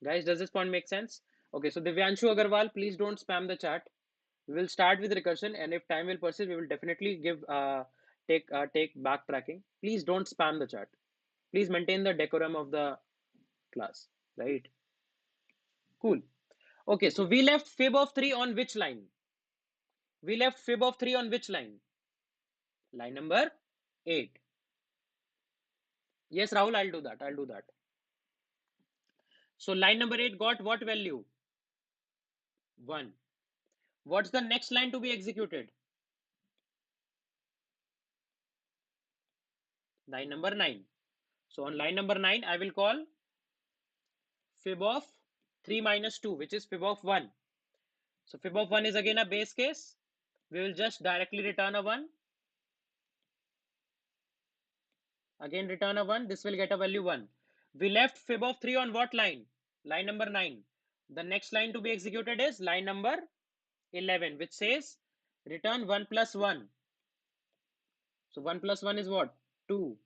Guys, does this point make sense? Okay, so Divyanshu Agarwal, please don't spam the chat. We will start with recursion, and if time will persist, we will definitely take backtracking. Please don't spam the chat. Please maintain the decorum of the class, right? Cool. Okay, so we left fib of 3 on which line? We left fib of 3 on which line? Line number 8. Yes, Rahul, I'll do that. I'll do that. So line number 8 got what value? 1. What's the next line to be executed? Line number 9. So on line number 9, I will call fib of 3 minus 2, which is fib of 1. So fib of 1 is again a base case. We will just directly return a 1. Again return a 1. This will get a value 1. We left fib of 3 on what line? Line number 9. The next line to be executed is line number 11, which says return 1 plus 1. So 1 plus 1 is what? 2.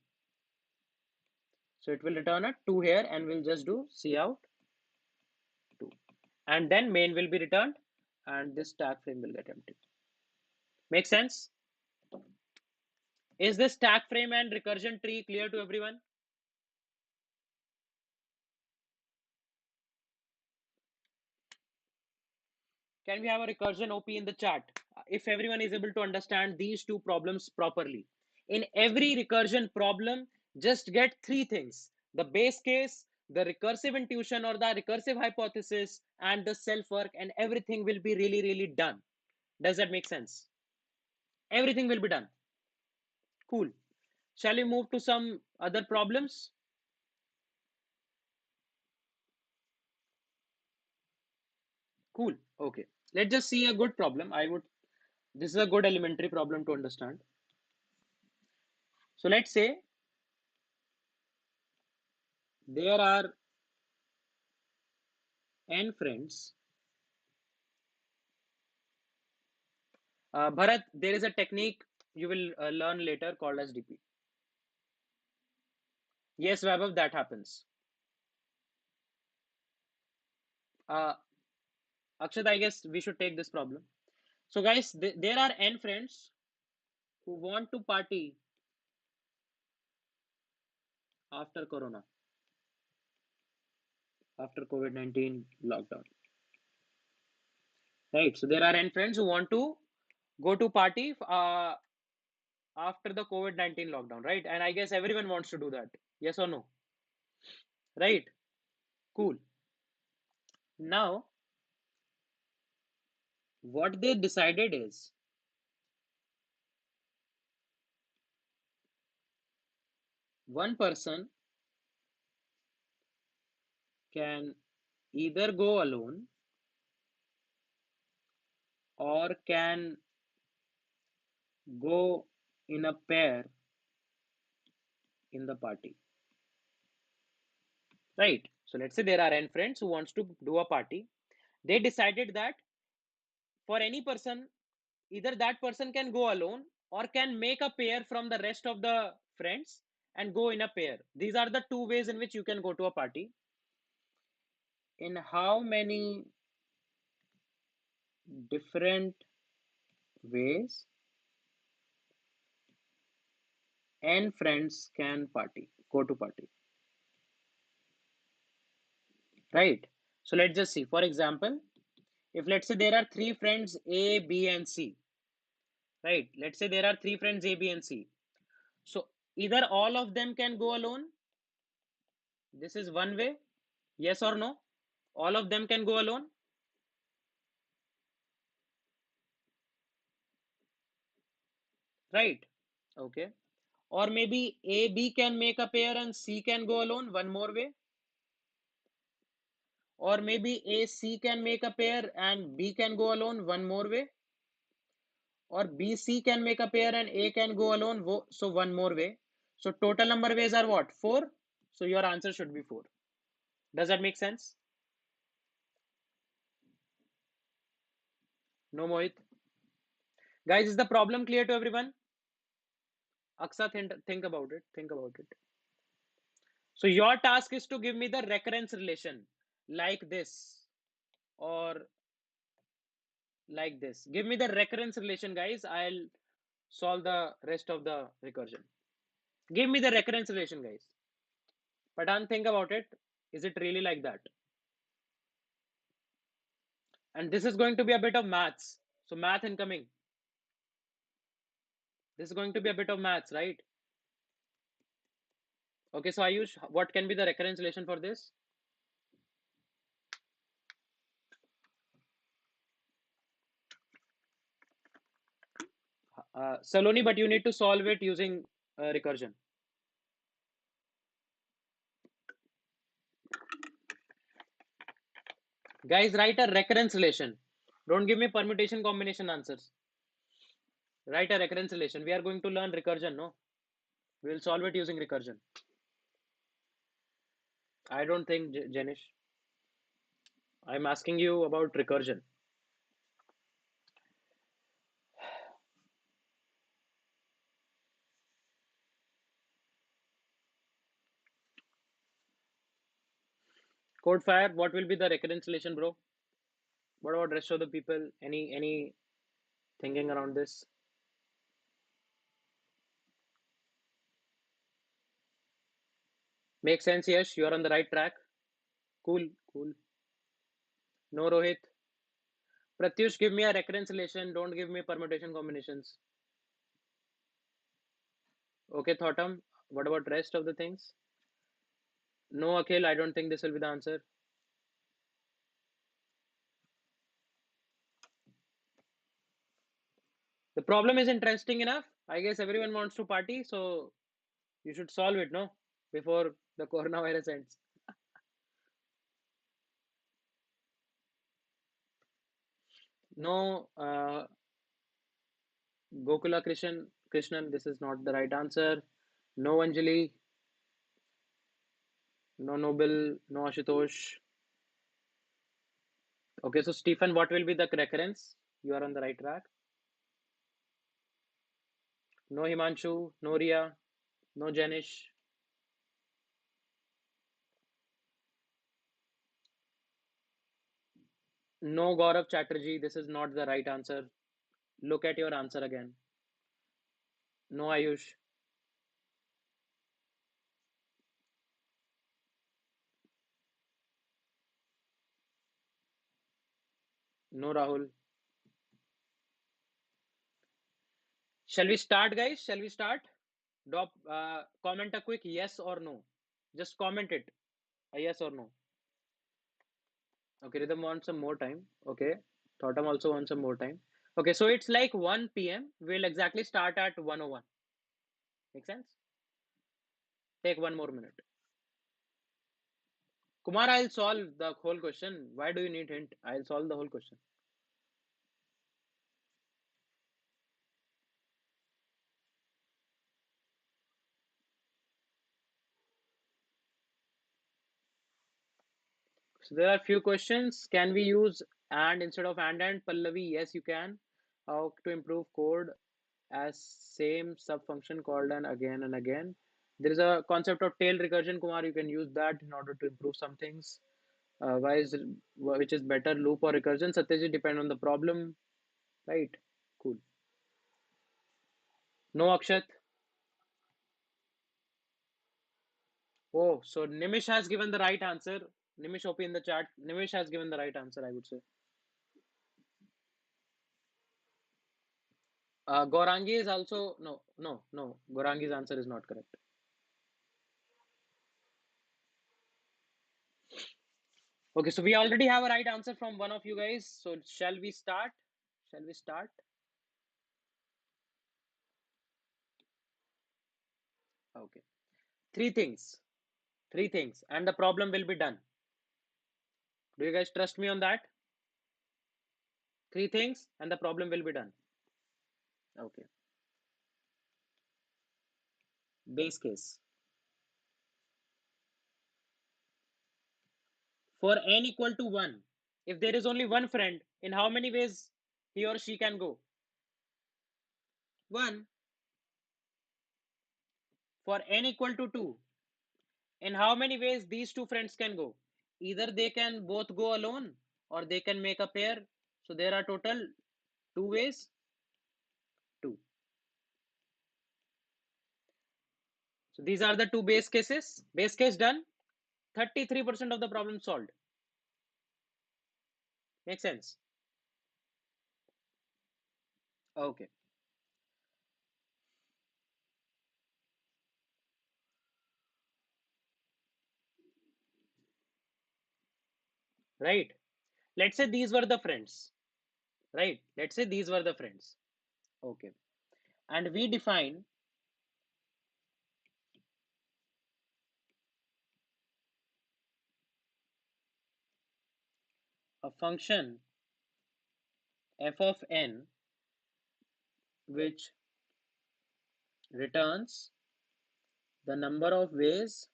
So it will return a 2 here, and we'll just do cout 2. And then main will be returned, and this tag frame will get empty. Make sense? Is this tag frame and recursion tree clear to everyone? Can we have a recursion OP in the chat? If everyone is able to understand these two problems properly. In every recursion problem, just get three things: the base case, the recursive intuition or the recursive hypothesis, and the self work, and everything will be really, really done. Does that make sense? Everything will be done. Cool. Shall we move to some other problems? Cool. Okay. Let's just see a good problem. This is a good elementary problem to understand. So let's say there are n friends. Bharat, there is a technique you will learn later called as DP. Yes, Vaibhav, that happens. Akshat, I guess we should take this problem. So guys, there are n friends who want to party after Corona, after COVID-19 lockdown. Right. So there are n friends who want to go to party after the COVID-19 lockdown, right? And I guess everyone wants to do that. Yes or no? Right. Cool. Now, what they decided is one person can either go alone or can go in a pair in the party, right? So let's say there are n friends who wants to do a party. They decided that for any person, either that person can go alone or can make a pair from the rest of the friends and go in a pair. These are the two ways in which you can go to a party. In how many different ways N friends can go to party, right? So let's just see. For example, if let's say there are three friends A, B, and C, right? Let's say there are three friends A, B, and C. So either all of them can go alone. This is one way. Yes or no? All of them can go alone, right? Okay. Or maybe A, B can make a pair and C can go alone. One more way. Or maybe A, C can make a pair and B can go alone. One more way. Or B, C can make a pair and A can go alone. So one more way. So total number ways are what? Four. So your answer should be four. Does that make sense? No, Mohit. Guys, is the problem clear to everyone? Aksa, think about it. Think about it. So your task is to give me the recurrence relation like this or like this. Give me the recurrence relation, guys. I'll solve the rest of the recursion. Give me the recurrence relation, guys. Patan, think about it. Is it really like that? And this is going to be a bit of maths. So math incoming. This is going to be a bit of maths, right? Okay, so Ayush, what can be the recurrence relation for this? Saloni, but you need to solve it using recursion. Guys, write a recurrence relation. Don't give me permutation combination answers. Write a recurrence relation. We are going to learn recursion, no? We will solve it using recursion. I don't think, Jenish. I'm asking you about recursion. Codefire, what will be the recurrence relation, bro? What about rest of the people? Any thinking around this? Makes sense, yes. You are on the right track. Cool, cool. No, Rohit. Pratyush, give me a recurrence relation. Don't give me permutation combinations. Okay, Thotum. What about rest of the things? No, Akhil. I don't think this will be the answer. The problem is interesting enough. I guess everyone wants to party, so you should solve it, no? Before the coronavirus ends. No, Gokula Krishnan, this is not the right answer. No Anjali, no Noble, no Ashutosh. Okay, so Stephen, what will be the recurrence? You are on the right track. No Himanshu, no Ria, no Janish, no Gaurav Chatterjee. This is not the right answer. Look at your answer again. No Ayush, no Rahul. Shall we start, guys? Shall we start? Comment a quick yes or no. Just comment it. A yes or no. Okay, Rhythm wants some more time. Okay. Thotam also wants some more time. Okay, so it's like 1 p.m. We'll exactly start at 101. Make sense? Take one more minute. Kumar, I'll solve the whole question. Why do you need hint? I'll solve the whole question. So there are few questions. Can we use and instead of and? Pallavi, yes, you can. How to improve code as same sub function called and again. There is a concept of tail recursion, Kumar. You can use that in order to improve some things. Why is which is better, loop or recursion? Satyajit, depend on the problem, right? Cool. No, Akshat. Oh, so Nimish has given the right answer. Nimish OP in the chat. Nimish has given the right answer, I would say. Gorangi is also no. Gorangi's answer is not correct. Okay, so we already have a right answer from one of you guys. So shall we start? Shall we start? Okay. Three things. Three things, and the problem will be done. Do you guys trust me on that? Three things, and the problem will be done. Okay. Base case. For n equal to 1, if there is only one friend, in how many ways he or she can go? 1. For n equal to 2, in how many ways these two friends can go? Either they can both go alone or they can make a pair. So there are total 2 ways. 2. So these are the two base cases. Base case done. 33% of the problem solved. Make sense? Okay. Right. Let's say these were the friends. Right. Let's say these were the friends. Okay. And we define a function f of n which returns the number of ways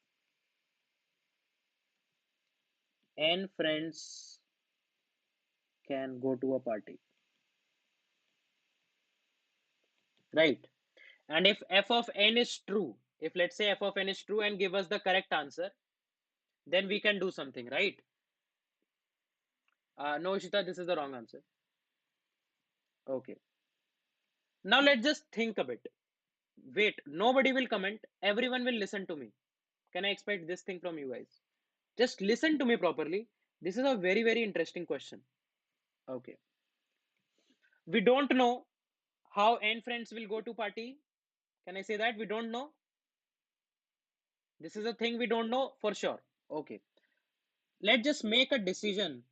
n friends can go to a party. Right. And if f of n is true, if let's say f of n is true and give us the correct answer, then we can do something, right? No, Ishita, this is the wrong answer. Okay. Now let's just think a bit. Wait, nobody will comment. Everyone will listen to me. Can I expect this thing from you guys? Just listen to me properly. This is a very, very interesting question. Okay. We don't know how n friends will go to party. Can I say that? We don't know. This is a thing we don't know for sure. Okay. Let's just make a decision.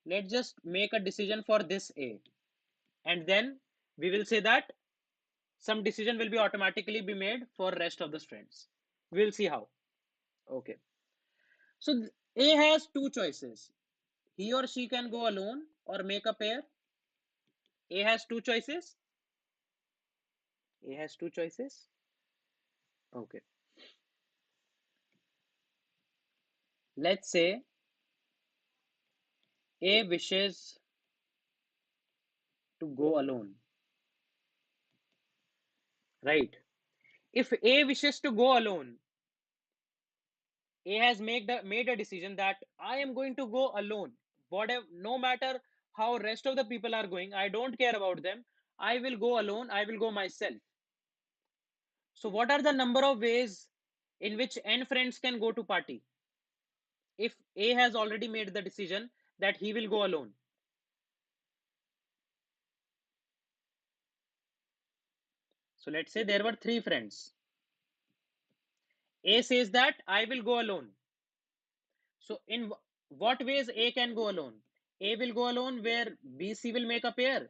Let's just make a decision for this A. And then we will say that some decision will be automatically be made for rest of the friends. We'll see how. Okay. So A has two choices. He or she can go alone or make a pair. A has two choices. A has two choices. Okay. Let's say A wishes to go alone. Right. If A wishes to go alone, A has made a decision that I am going to go alone. Whatever, no matter how rest of the people are going, I don't care about them. I will go alone. I will go myself. So, what are the number of ways in which n friends can go to party? If A has already made the decision that he will go alone. So, let's say there were three friends. A says that I will go alone. So, in what ways A can go alone? A will go alone where B, C will make a pair,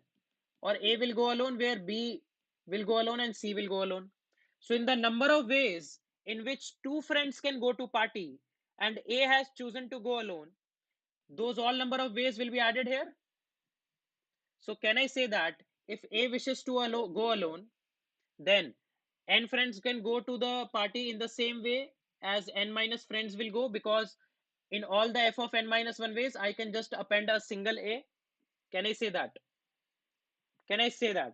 or A will go alone where B will go alone and C will go alone. So, in the number of ways in which two friends can go to party and A has chosen to go alone, those all number of ways will be added here. So, can I say that if A wishes to go alone, then n friends can go to the party in the same way as n minus friends will go, because in all the f of n minus 1 ways, I can just append a single A. Can I say that? Can I say that?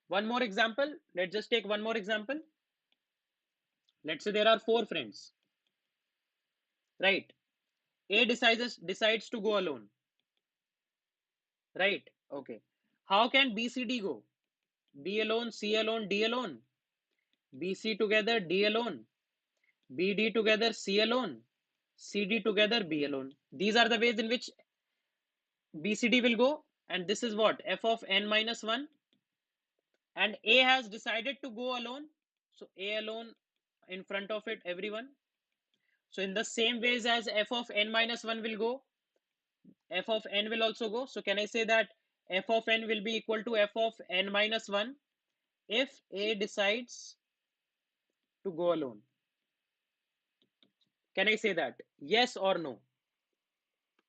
One more example. Let's just take one more example. Let's say there are four friends, right? A decides to go alone, right? Okay. How can B, C, D go? B alone, C alone, D alone. BC together D alone, BD together C alone, CD together B alone. These are the ways in which BCD will go, and this is what f of n minus 1, and A has decided to go alone, so A alone in front of it, everyone. So in the same ways as f of n minus 1 will go, f of n will also go. So can I say that f of n will be equal to f of n minus 1 if A decides to go alone? Can I say that? Yes or no?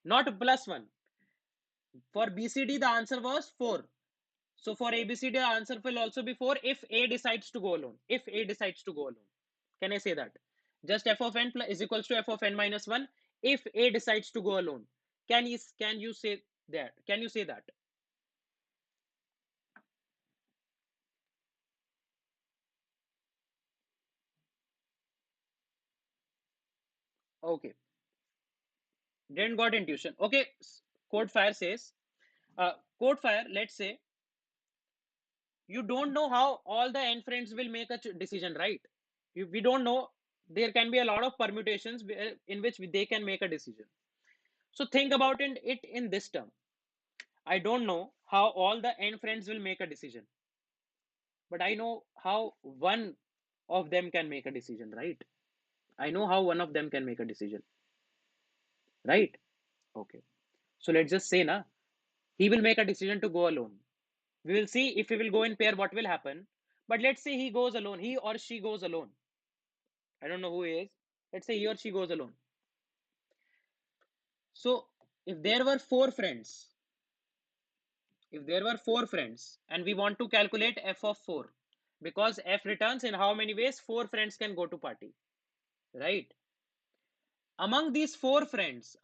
Not plus 1. For BCD, the answer was 4. So for ABCD, the answer will also be 4 if A decides to go alone. If A decides to go alone. Can I say that? Just f of n is equals to f of n minus 1 if A decides to go alone. Can you say that? Can you say that? Okay. Didn't got intuition. Okay. CodeFire says, CodeFire, let's say you don't know how all the n friends will make a decision, right? We don't know. There can be a lot of permutations in which they can make a decision. So think about it in this term. I don't know how all the n friends will make a decision, but I know how one of them can make a decision, right? I know how one of them can make a decision, right? Okay. So let's just say, na, he will make a decision to go alone. We will see if he will go in pair, what will happen. But let's say he goes alone, he or she goes alone. I don't know who he is. Let's say he or she goes alone. So if there were four friends, and we want to calculate f of 4, because f returns in how many ways 4 friends can go to party, right? Among these four friends,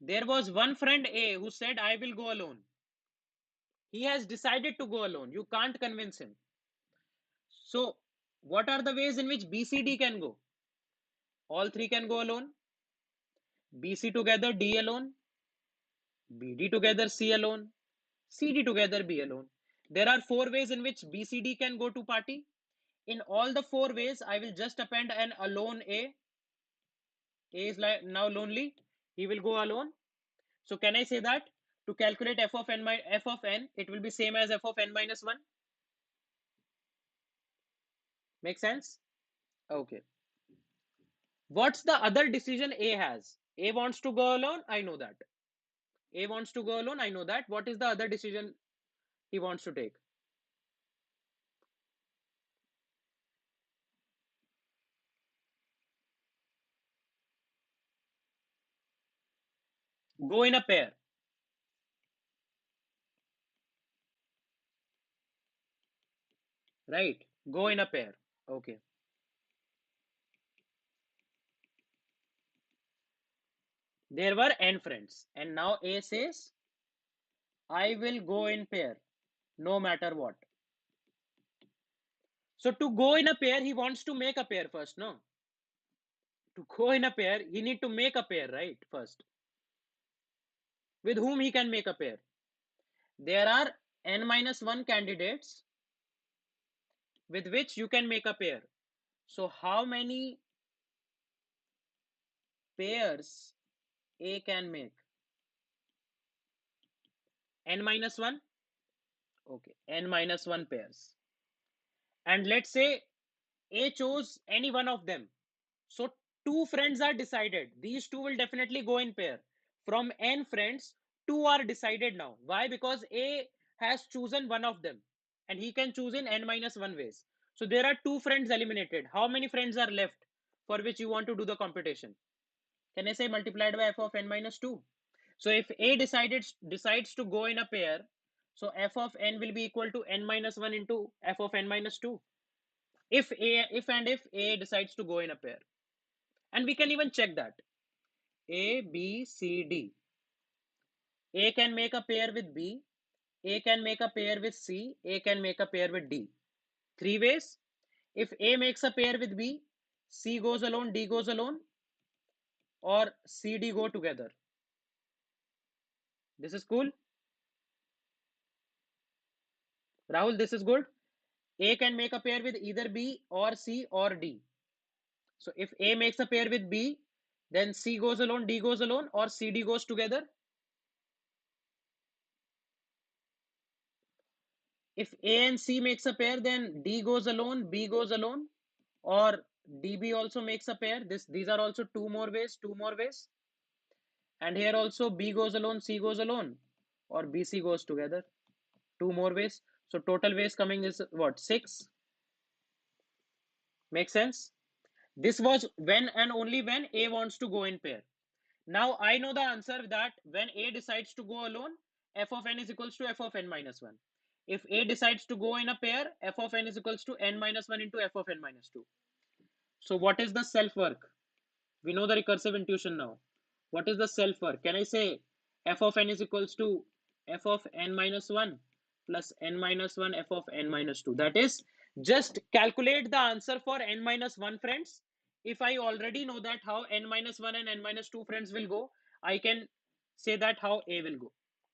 there was one friend A who said, I will go alone. He has decided to go alone. You can't convince him. So what are the ways in which BCD can go? All three can go alone. BC together D alone, BD together C alone, CD together B alone. There are 4 ways in which BCD can go to party. In all the 4 ways, I will just append an alone A. A is like now lonely. He will go alone. So can I say that to calculate f of n, it will be same as f of n minus 1? Make sense? Okay. What's the other decision A has? A wants to go alone. I know that. A wants to go alone. I know that. What is the other decision he wants to take? Go in a pair. Right. Go in a pair. Okay. There were n friends. And now A says, I will go in pair no matter what. So to go in a pair, he wants to make a pair first, no? To go in a pair, he need to make a pair, right? First. With whom he can make a pair? There are n minus 1 candidates with which you can make a pair. So how many pairs A can make? N minus 1? Okay, n minus 1 pairs. And let's say A chose any one of them. So 2 friends are decided. These 2 will definitely go in pair. From n friends, 2 are decided now. Why? Because A has chosen one of them and he can choose in n minus 1 ways. So there are 2 friends eliminated. How many friends are left for which you want to do the computation? Can I say multiplied by f of n minus 2? So if A decides to go in a pair, so f of n will be equal to n minus 1 into f of n minus 2. If A decides to go in a pair. And we can even check that. A, B, C, D. A can make a pair with B. A can make a pair with C. A can make a pair with D. 3 ways. If A makes a pair with B, C goes alone, D goes alone, or C, D go together. This is cool. Rahul, this is good. A can make a pair with either B or C or D. So if A makes a pair with B, then C goes alone, D goes alone, or C, D goes together. If A and C makes a pair, then D goes alone, B goes alone, or DB also makes a pair. These are also two more ways. And here also B goes alone, C goes alone, or BC goes together. Two more ways. So total ways coming is what? 6. Make sense? This was when and only when A wants to go in pair. Now I know the answer that when A decides to go alone, f of n is equals to f of n minus 1. If A decides to go in a pair, f of n is equals to n minus 1 into f of n minus 2. So what is the self work? We know the recursive intuition now. What is the self work? Can I say f of n is equals to f of n minus 1 plus n minus 1 f of n minus 2? That is, just calculate the answer for n minus 1 friends. If I already know that how n minus 1 and n minus 2 friends will go, I can say that how A will go.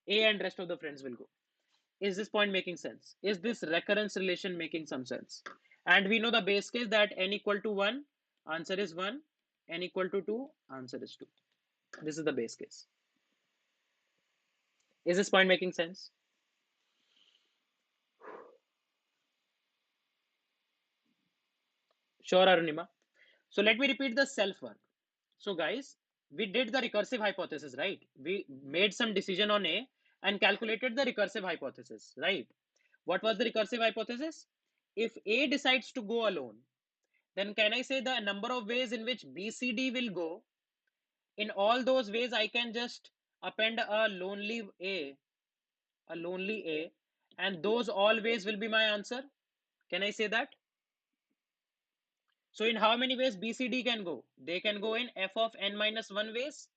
A and rest of the friends will go. Is this point making sense? Is this recurrence relation making some sense? And we know the base case that n equal to 1, answer is 1, n equal to 2, answer is 2. This is the base case. Is this point making sense? Sure, Arunima. So let me repeat the self work. So guys, we did the recursive hypothesis, right? We made some decision on A and calculated the recursive hypothesis, right? What was the recursive hypothesis? If A decides to go alone, then can I say the number of ways in which BCD will go? In all those ways, I can just append a lonely A, and those all ways will be my answer. Can I say that? So in how many ways BCD can go? They can go in f of n minus 1 ways.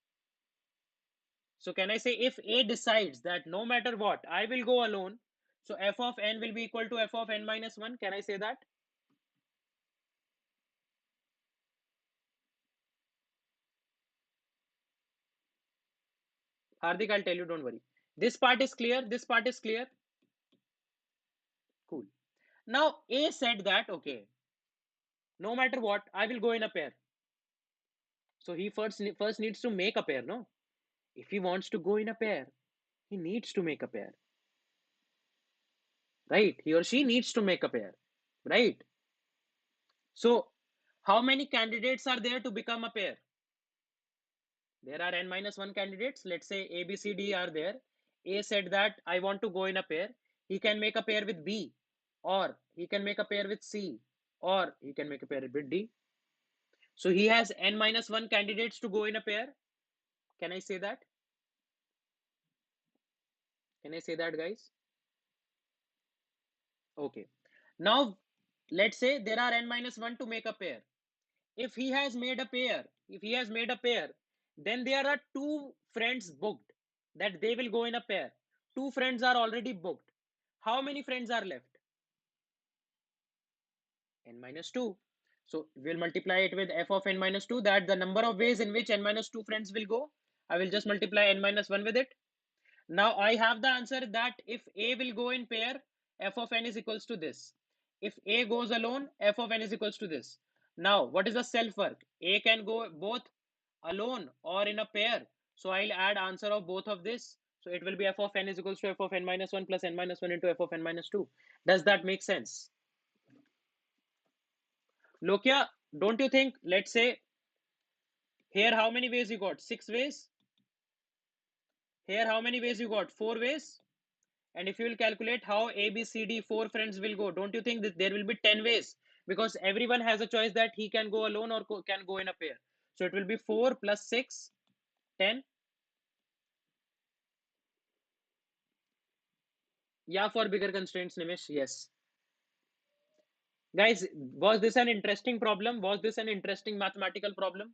So can I say if A decides that no matter what, I will go alone, so f of n will be equal to f of n minus 1. Can I say that? Hardik, I'll tell you, don't worry. This part is clear. This part is clear. Cool. Now A said that, okay, no matter what, I will go in a pair. So he first needs to make a pair, no? If he wants to go in a pair, he needs to make a pair, right? He or she needs to make a pair, right? So how many candidates are there to become a pair? There are n minus 1 candidates. Let's say A, B, C, D are there. A said that I want to go in a pair. He can make a pair with B, or he can make a pair with C, or he can make a pair with D. So he has n minus 1 candidates to go in a pair. Can I say that? Can I say that, guys? Okay. Now, let's say there are n minus 1 to make a pair. If he has made a pair, then there are two friends booked that they will go in a pair. Two friends are already booked. How many friends are left? N minus 2. So we'll multiply it with f of n minus 2, that the number of ways in which n minus 2 friends will go. I will just multiply n minus 1 with it. Now I have the answer that if A will go in pair, f of n is equals to this. If A goes alone, f of n is equals to this. Now, what is the self work? A can go both alone or in a pair. So I'll add answer of both of this. So it will be f of n is equals to f of n minus 1 plus n minus 1 into f of n minus 2. Does that make sense? Lokia, don't you think, let's say, here how many ways you got? 6 ways. Here how many ways you got? 4 ways. And if you will calculate how A, B, C, D, 4 friends will go, don't you think that there will be 10 ways? Because everyone has a choice that he can go alone or can go in a pair. So it will be 4 plus 6, 10. Yeah, for bigger constraints, Nimish, yes. Guys, was this an interesting problem? Was this an interesting mathematical problem?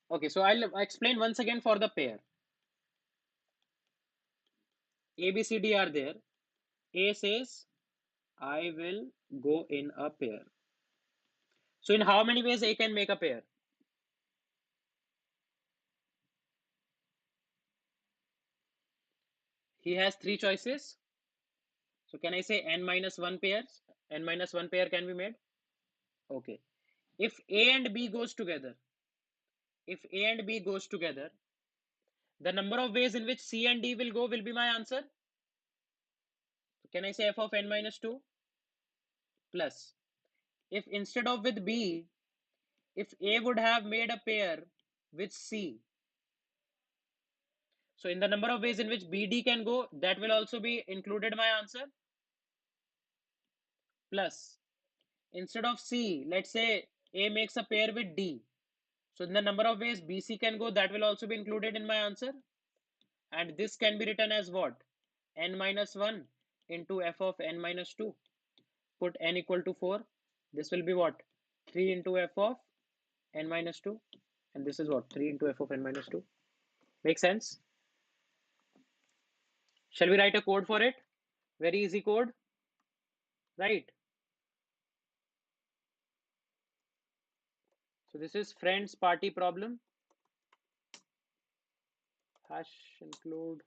Okay, so I'll explain once again for the pair. A, B, C, D are there. A says I will go in a pair. So in how many ways A can make a pair? He has three choices. So can I say n minus 1 pairs? N minus 1 pair can be made. Okay. If A and B goes together, if A and B goes together, the number of ways in which C and D will go will be my answer. So can I say f of n minus 2 plus, if instead of with B, if A would have made a pair with C, so in the number of ways in which BD can go, that will also be included my answer. Plus, instead of C, let's say A makes a pair with D. So in the number of ways BC can go, that will also be included in my answer. And this can be written as what? N minus 1 into f of n minus 2. Put n equal to 4. This will be what? 3 into f of n minus 2. And this is what? 3 into f of n minus 2. Make sense? Shall we write a code for it? Very easy code, right? So this is friends party problem. Hash include.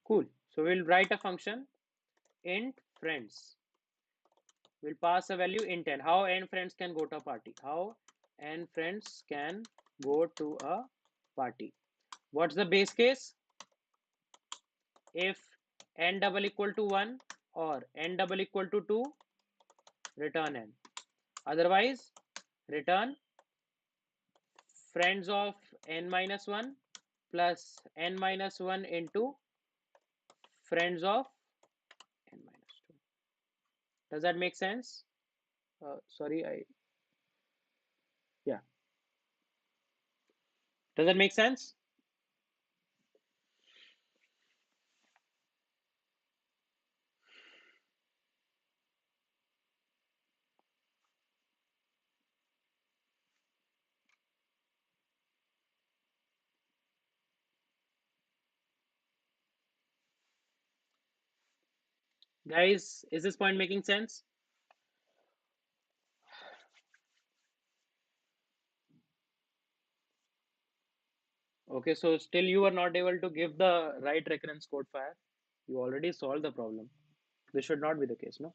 Cool. So we'll write a function int friends. We'll pass a value int n. How n friends can go to a party? How n friends can go to a party? What's the base case? If n double equal to 1 or n double equal to 2, return n. Otherwise, return friends of n minus 1 plus n minus 1 into friends of n minus 2. Does that make sense? Sorry, yeah. Does that make sense? Guys, is this point making sense? Okay, so still you are not able to give the right recurrence code fire. You already solved the problem. This should not be the case, no?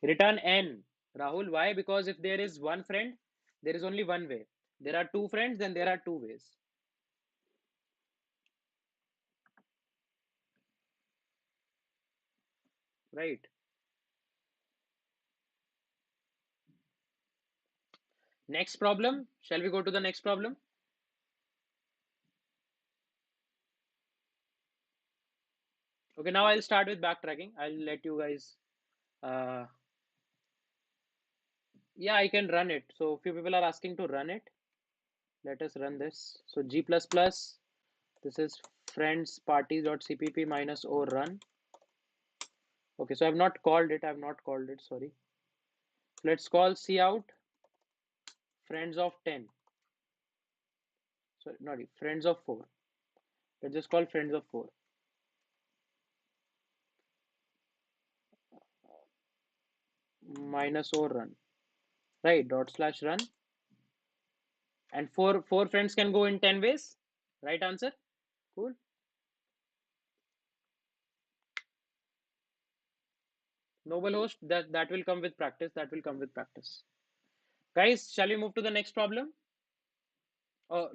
Return n. Rahul, why? Because if there is one friend, there is only one way. There are two friends, then there are two ways. Right? Next problem. Shall we go to the next problem? Okay, now I'll start with backtracking. I'll let you guys. Uh, yeah, I can run it. So few people are asking to run it. Let us run this. So G++. This is friends parties.cpp minus o run. Okay, so I've not called it. I've not called it. Sorry. So let's call cout friends of 10. Sorry, not friends of 4. Let's just call friends of 4. Minus o run. Right, dot slash run. And four friends can go in 10 ways. Right answer. Cool. Noble host, that will come with practice. That will come with practice. Guys, shall we move to the next problem? Oh,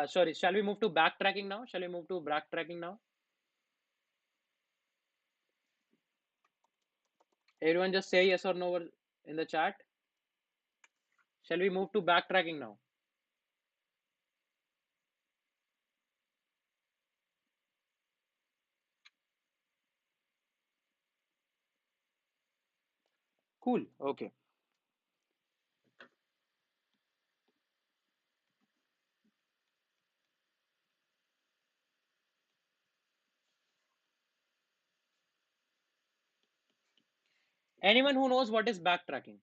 sorry. Shall we move to backtracking now? Shall we move to backtracking now? Everyone just say yes or no in the chat. Shall we move to backtracking now? Cool. Okay. Anyone who knows what is backtracking?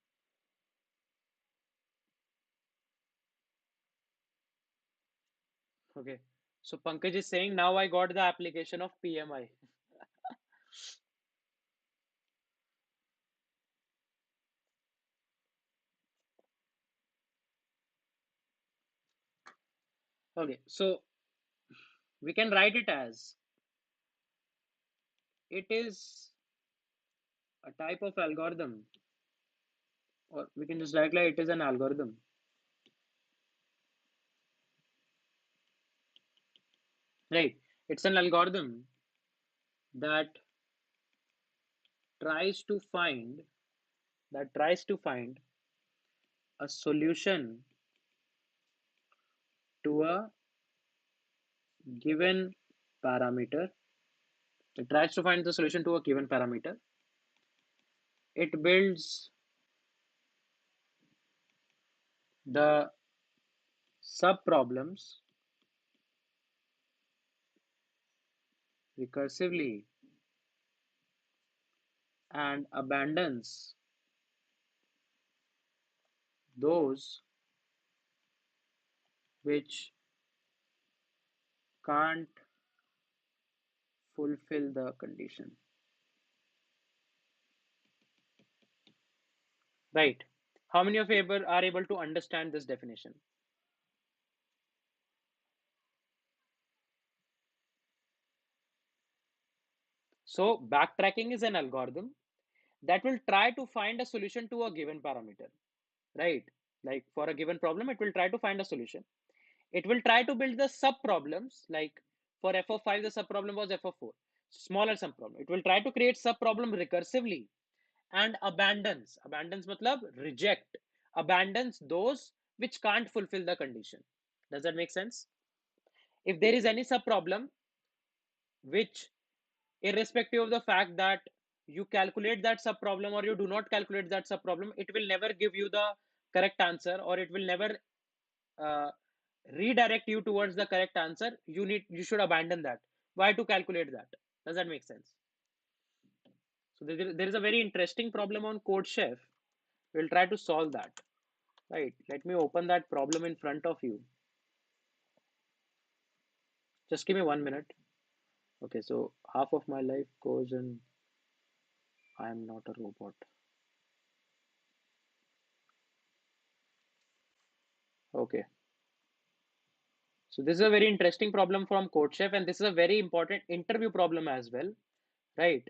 Okay. So Pankaj is saying now I got the application of PMI. Okay. So we can write it as it is a type of algorithm, or we can just write like it is an algorithm. Right. It's an algorithm that tries to find tries to find a solution to a given parameter. It tries to find the solution to a given parameter. It builds the sub problems recursively and abandons those which can't fulfill the condition. Right. How many of you are able to understand this definition? So backtracking is an algorithm that will try to find a solution to a given parameter, right? Like for a given problem, it will try to find a solution. It will try to build the sub problems. Like for f of 5, the sub problem was f of 4, smaller sub problem. It will try to create sub problem recursively and abandons matlab reject, abandons those which can't fulfill the condition. Does that make sense? If there is any sub problem which, irrespective of the fact that you calculate that sub problem or you do not calculate that sub problem, it will never give you the correct answer, or it will never uh, redirect you towards the correct answer. You should abandon that. Why to calculate that? Does that make sense? So there is a very interesting problem on CodeChef. We'll try to solve that. Right. Let me open that problem in front of you. Just give me 1 minute. Okay, so half of my life goes in I am not a robot. Okay. So this is a very interesting problem from CodeChef, and this is a very important interview problem as well, right?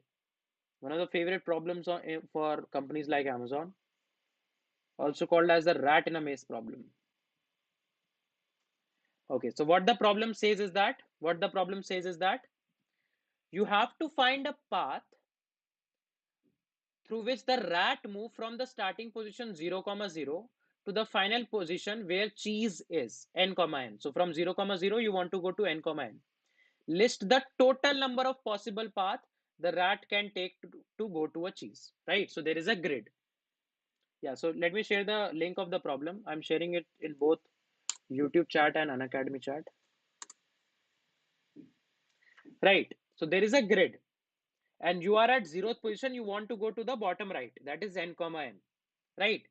One of the favorite problems for companies like Amazon, also called as the rat in a maze problem. Okay, so what the problem says is that you have to find a path through which the rat move from the starting position 0 comma 0 to the final position where cheese is n comma n. So from 0 comma 0 you want to go to n comma n. List the total number of possible path the rat can take to go to a cheese, right? So there is a grid. Yeah, so let me share the link of the problem. I'm sharing it in both YouTube chat and Unacademy chat. Right, so there is a grid and you are at 0th position. You want to go to the bottom right, that is n comma n, right?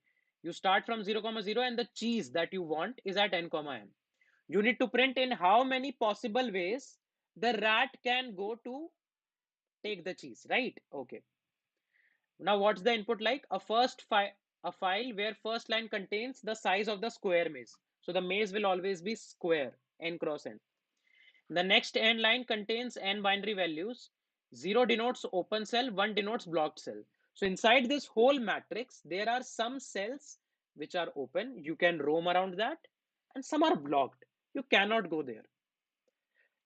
You start from 0 comma 0 and the cheese that you want is at n comma n. You need to print in how many possible ways the rat can go to take the cheese, right? Okay. Now, what's the input like? A file where first line contains the size of the square maze. So the maze will always be square, n cross n. The next n line contains n binary values. 0 denotes open cell, 1 denotes blocked cell. So inside this whole matrix, there are some cells which are open. You can roam around that, and some are blocked. You cannot go there.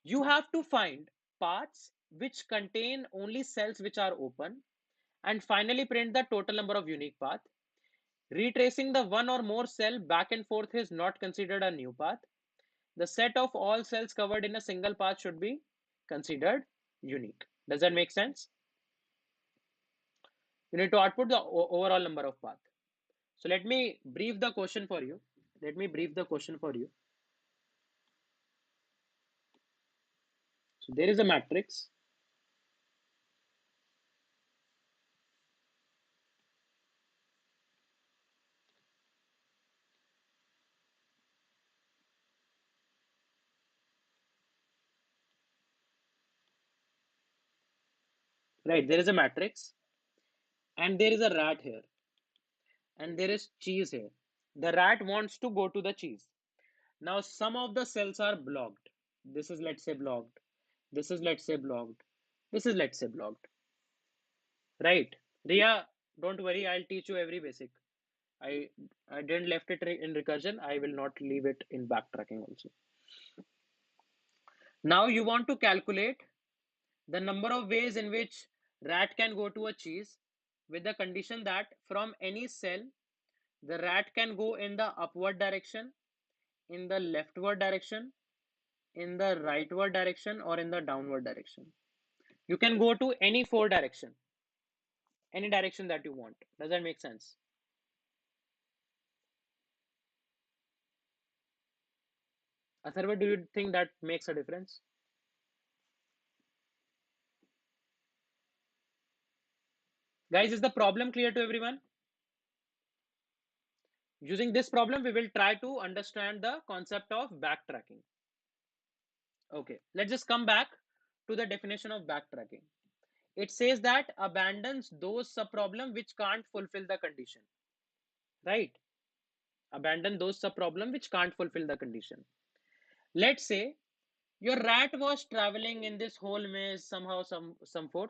You have to find paths which contain only cells which are open, and finally print the total number of unique path. Retracing the one or more cell back and forth is not considered a new path. The set of all cells covered in a single path should be considered unique. Does that make sense? You need to output the overall number of path. So let me brief the question for you. Let me brief the question for you. So there is a matrix. right? There is a matrix and there is a rat here and there is cheese here. The rat wants to go to the cheese. Now some of the cells are blocked. This is, let's say, blocked. This is, let's say, blocked. This is, let's say, blocked. Right? Ria, don't worry, I'll teach you every basic. I I didn't left it in recursion. I will not leave it in backtracking also. Now you want to calculate the number of ways in which rat can go to a cheese with the condition that from any cell the rat can go in the upward direction, in the leftward direction, in the rightward direction, or in the downward direction. You can go to any four direction, any direction that you want. Does that make sense? Atharva, do you think that makes a difference? Guys, is the problem clear to everyone? Using this problem, we will try to understand the concept of backtracking. Okay, let's just come back to the definition of backtracking. It says that abandons those subproblem which can't fulfill the condition, right? Abandon those subproblem which can't fulfill the condition. Let's say your rat was traveling in this whole maze somehow, some forth,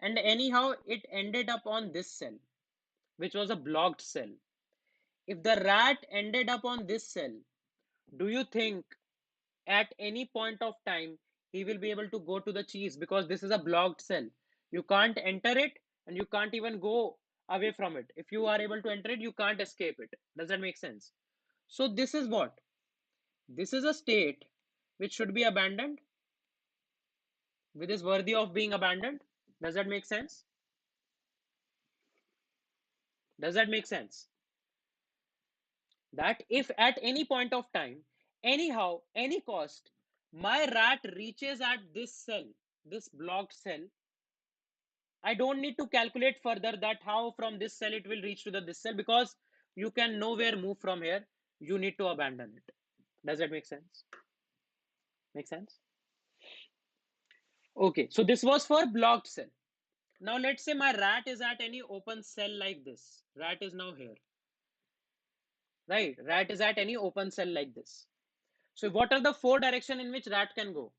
and anyhow it ended up on this cell, which was a blocked cell. If the rat ended up on this cell, do you think at any point of time he will be able to go to the cheese? Because this is a blocked cell, you can't enter it and you can't even go away from it. If you are able to enter it, you can't escape it. Does that make sense? So this is what, this is a state which should be abandoned, which is worthy of being abandoned. Does that make sense? Does that make sense? That if at any point of time, anyhow, any cost, my rat reaches at this cell, this blocked cell, I don't need to calculate further that how from this cell it will reach to the this cell, because you can nowhere move from here. You need to abandon it. Does that make sense? Make sense? Okay, so this was for blocked cell. Now let's say my rat is at any open cell like this. Rat is now here, right? Rat is at any open cell like this. So what are the four direction in which rat can go?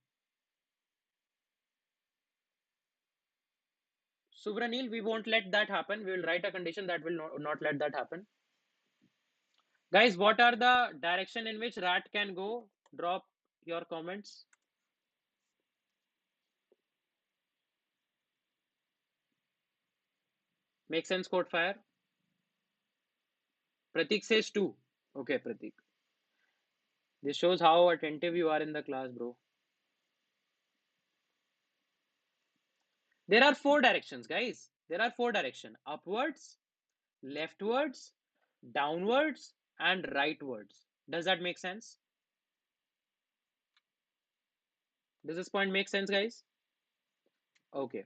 Subranil, we won't let that happen. We will write a condition that will not let that happen. Guys, what are the direction in which rat can go? Drop your comments. Make sense, code fire? Pratik says two. Okay, Pratik. This shows how attentive you are in the class, bro. There are four directions, guys. There are four directions: upwards, leftwards, downwards, and rightwards. Does that make sense? Does this point make sense, guys? Okay.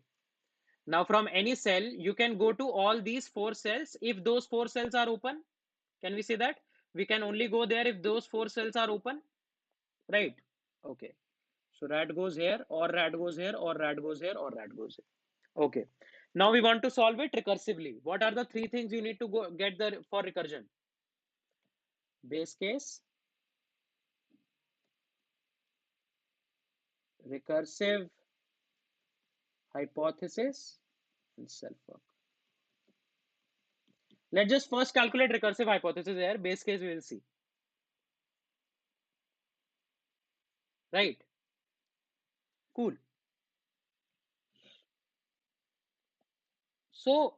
Now from any cell, you can go to all these four cells if those four cells are open. Can we say that? We can only go there if those four cells are open, right? Okay. So rat goes here, or rat goes here, or rat goes here, or rat goes here. Okay. Now we want to solve it recursively. What are the three things you need to go get there for recursion? Base case, recursive hypothesis, and self-work. Let's just first calculate recursive hypothesis here. Base case we will see. Right? Cool. So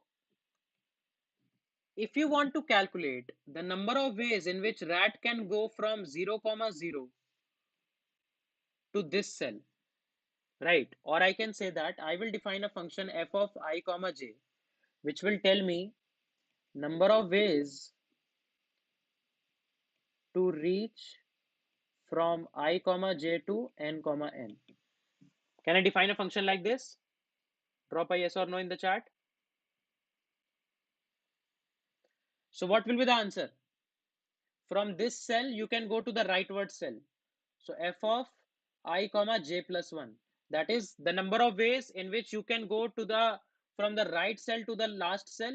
if you want to calculate the number of ways in which rat can go from 0, 0 to this cell, right? Or I can say that I will define a function f of I comma j, which will tell me number of ways to reach from I comma j to n comma n. Can I define a function like this? Drop a yes or no in the chat. So what will be the answer? From this cell, you can go to the rightward cell. So f of I comma j plus 1. That is the number of ways in which you can go to the from the right cell to the last cell,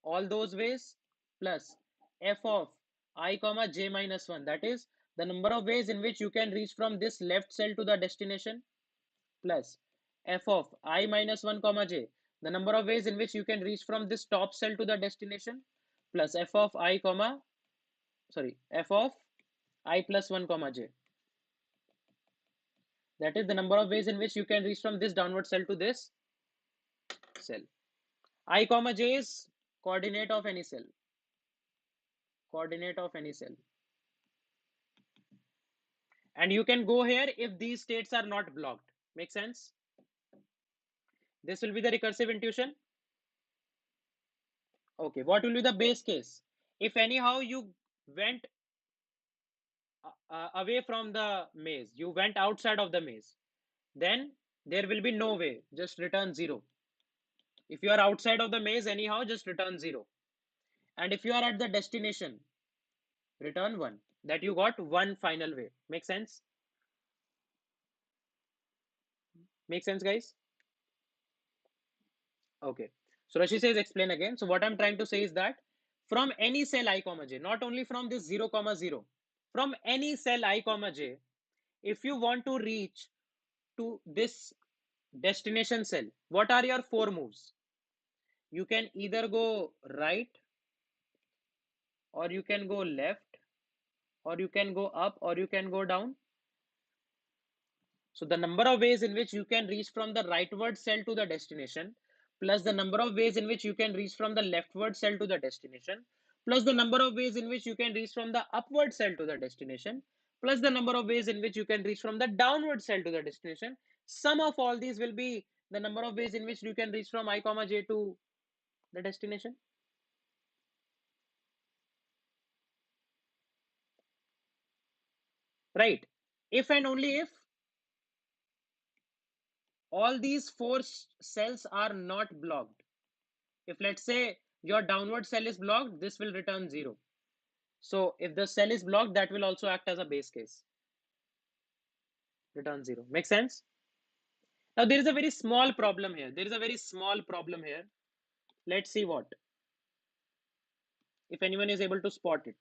all those ways, plus f of I comma j minus 1. That is the number of ways in which you can reach from this left cell to the destination, plus f of I minus 1 comma j, the number of ways in which you can reach from this top cell to the destination, plus f of I comma, sorry, f of I plus 1 comma j. That is the number of ways in which you can reach from this downward cell to this cell. I comma j is coordinate of any cell. Coordinate of any cell. And you can go here if these states are not blocked. Make sense? This will be the recursive intuition. Okay, what will be the base case? If anyhow you went away from the maze, you went outside of the maze, then there will be no way, just return 0. If you are outside of the maze anyhow, just return 0. And if you are at the destination, return 1. That you got one final way. Make sense? Make sense, guys? Okay. So Rashi says explain again. So what I'm trying to say is that from any cell I comma j, not only from this 0 comma 0, from any cell I comma j, if you want to reach to this destination cell, what are your 4 moves? You can either go right, or you can go left, or you can go up, or you can go down. So the number of ways in which you can reach from the rightward cell to the destination, plus the number of ways in which you can reach from the leftward cell to the destination, plus the number of ways in which you can reach from the upward cell to the destination, plus the number of ways in which you can reach from the downward cell to the destination. Sum of all these will be the number of ways in which you can reach from I comma j to the destination. Right. If and only if all these 4 cells are not blocked. If let's say your downward cell is blocked, this will return 0. So if the cell is blocked, that will also act as a base case. Return 0. Make sense? Now there is a very small problem here. There is a very small problem here. Let's see what. If anyone is able to spot it.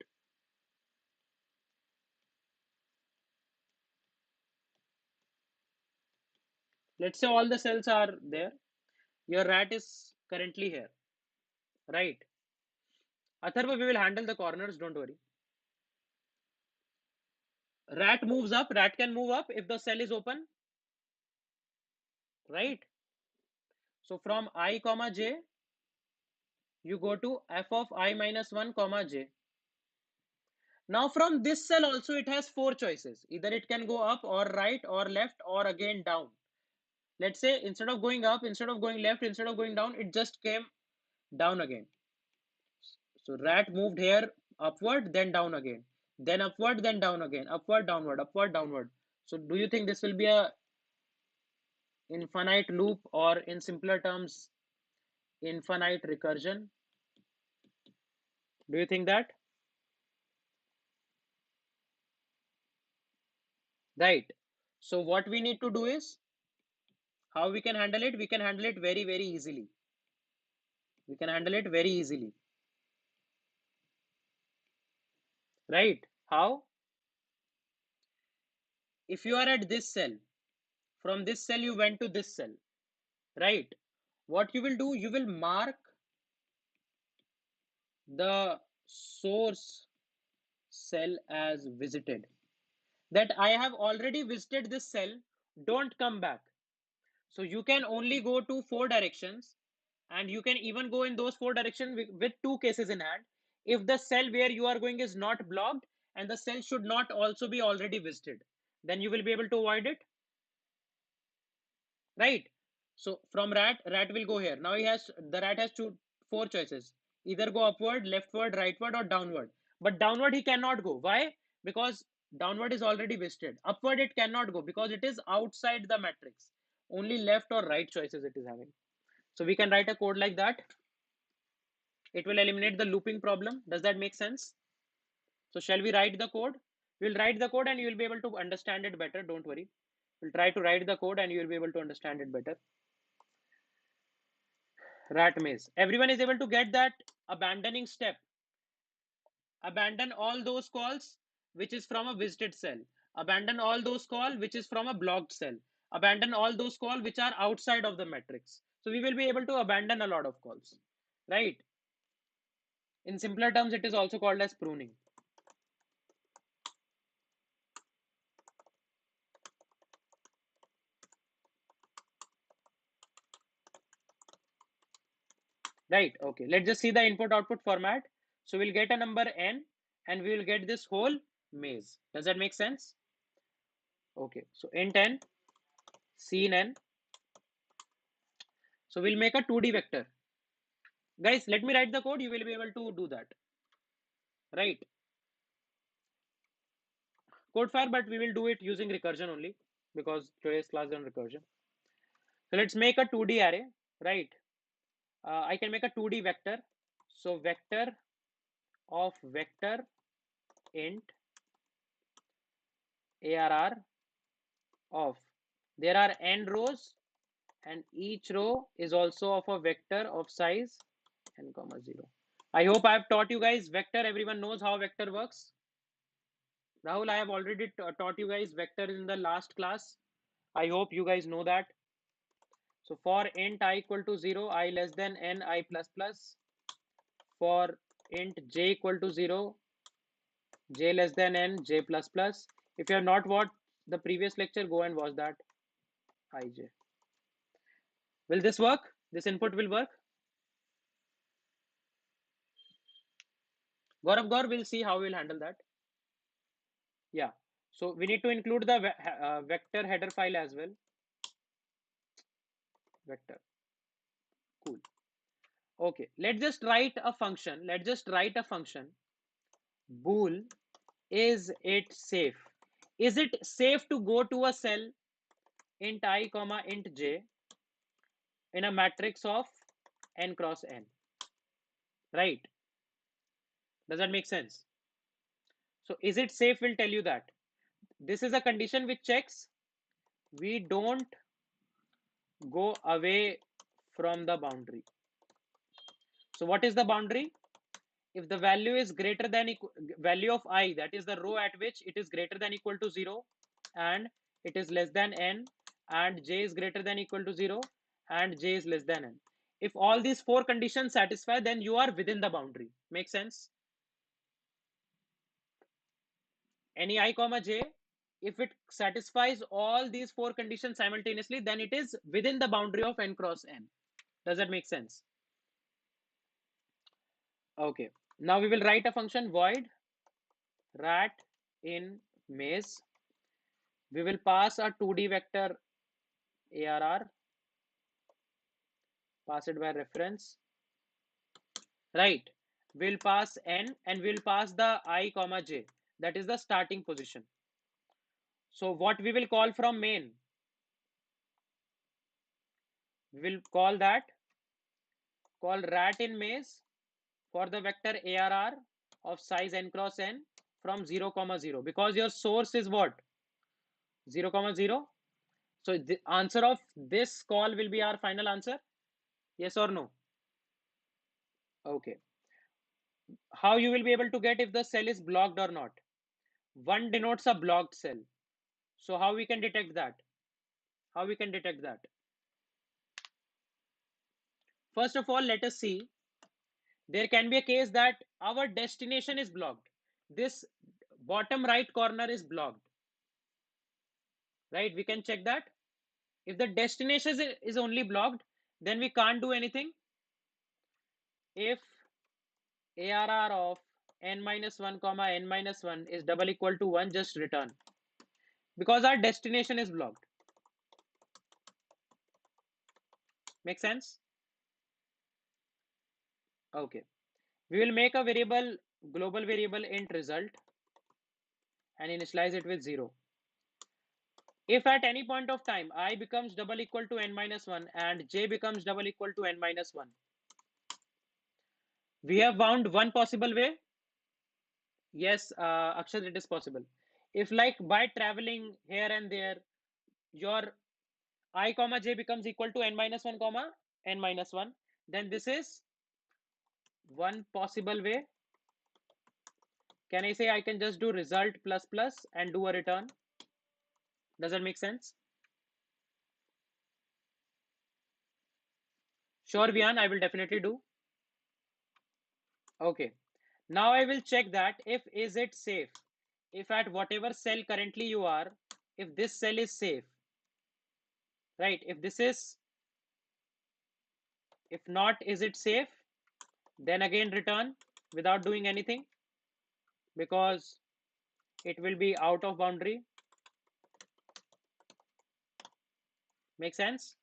Let's say all the cells are there. Your rat is currently here. Right. Atharva, we will handle the corners. Don't worry. Rat moves up. Rat can move up if the cell is open. Right. So from I comma j, you go to f of I minus 1 comma j. Now from this cell also it has 4 choices. Either it can go up or right or left or again down. Let's say instead of going up, instead of going left, instead of going down, it just came down again. So rat moved here upward, then down again. Then upward, then down again. Upward, downward, upward, downward. So do you think this will be a infinite loop, or in simpler terms, infinite recursion? Do you think that? Right. So what we need to do is, how we can handle it? We can handle it very, very easily. We can handle it very easily. Right? How? If you are at this cell, from this cell you went to this cell, right? What you will do, you will mark the source cell as visited. That I have already visited this cell, don't come back. So you can only go to 4 directions, and you can even go in those 4 directions with 2 cases in hand. If the cell where you are going is not blocked and the cell should not also be already visited, then you will be able to avoid it. Right. So from rat will go here. Now the rat has 4 choices. Either go upward, leftward, rightward, or downward. But downward he cannot go. Why? Because downward is already visited. Upward it cannot go because it is outside the matrix. Only left or right choices it is having. So we can write a code like that. It will eliminate the looping problem. Does that make sense? So shall we write the code? We'll write the code and you will be able to understand it better. Don't worry. We'll try to write the code and you will be able to understand it better. Rat maze. Everyone is able to get that abandoning step. Abandon all those calls which is from a visited cell. Abandon all those calls which is from a blocked cell. Abandon all those calls which are outside of the matrix. So we will be able to abandon a lot of calls, right? In simpler terms, it is also called as pruning. Right, okay. Let's just see the input output format. So we'll get a number n and we will get this whole maze. Does that make sense? Okay, so int n, scene n. So we'll make a 2D vector. Guys, let me write the code. You will be able to do that. Right. Code fire, but we will do it using recursion only because today's class is on recursion. So let's make a 2D array, right? I can make a 2D vector. So vector of vector int arr of, there are n rows and each row is also of a vector of size n comma 0. I hope I have taught you guys vector. Everyone knows how vector works. Rahul, I have already taught you guys vector in the last class. I hope you guys know that. So for int I equal to 0, I less than n I plus plus. For int j equal to 0, j less than n j plus plus. If you have not watched the previous lecture, go and watch that. Ij. Will this work? This input will work? Gaurav, we'll see how we'll handle that. Yeah. So we need to include the vector header file as well. Vector. Cool. Okay. Let's just write a function. Bool, is it safe? Is it safe to go to a cell int I comma int j in a matrix of n cross n? Right. Does that make sense? So is it safe will tell you that. This is a condition which checks we don't go away from the boundary. So what is the boundary? If the value is greater than value of I, that is the row at which it is greater than equal to 0 and it is less than n, and j is greater than equal to 0 and j is less than n. If all these four conditions satisfy, then you are within the boundary. Make sense? Any I comma j, if it satisfies all these four conditions simultaneously, then it is within the boundary of n cross n. Does that make sense? Okay. Now we will write a function void rat in maze. We will pass a 2D vector arr, pass it by reference. Right. We'll pass n and we'll pass the I comma j. That is the starting position. So what we will call from main? We will call rat in maze for the vector arr of size n cross n from 0 comma 0, because your source is what? 0 comma 0. So the answer of this call will be our final answer. Yes or no? Okay. How you will be able to get if the cell is blocked or not? 1 denotes a blocked cell. So how we can detect that? First of all, let us see. There can be a case that our destination is blocked. This bottom right corner is blocked. Right? We can check that. If the destination is only blocked, then we can't do anything. If arr of n minus 1 comma n minus 1 is double equal to 1, just return, because our destination is blocked. Make sense? Okay. We will make a variable, global variable int result, and initialize it with 0. If at any point of time I becomes double equal to n minus 1 and j becomes double equal to n minus 1, we have found one possible way. Yes, Akshat, it is possible. If like by traveling here and there, your I comma j becomes equal to n minus 1 comma n minus 1. Then this is one possible way. Can I say I can just do result plus plus and do a return? Does that make sense? Sure, Vian, I will definitely do. Okay. Now I will check that if is it safe. If at whatever cell currently you are, if this cell is safe, right? If this is, if not, is it safe? Then again return without doing anything because it will be out of boundary. Make sense?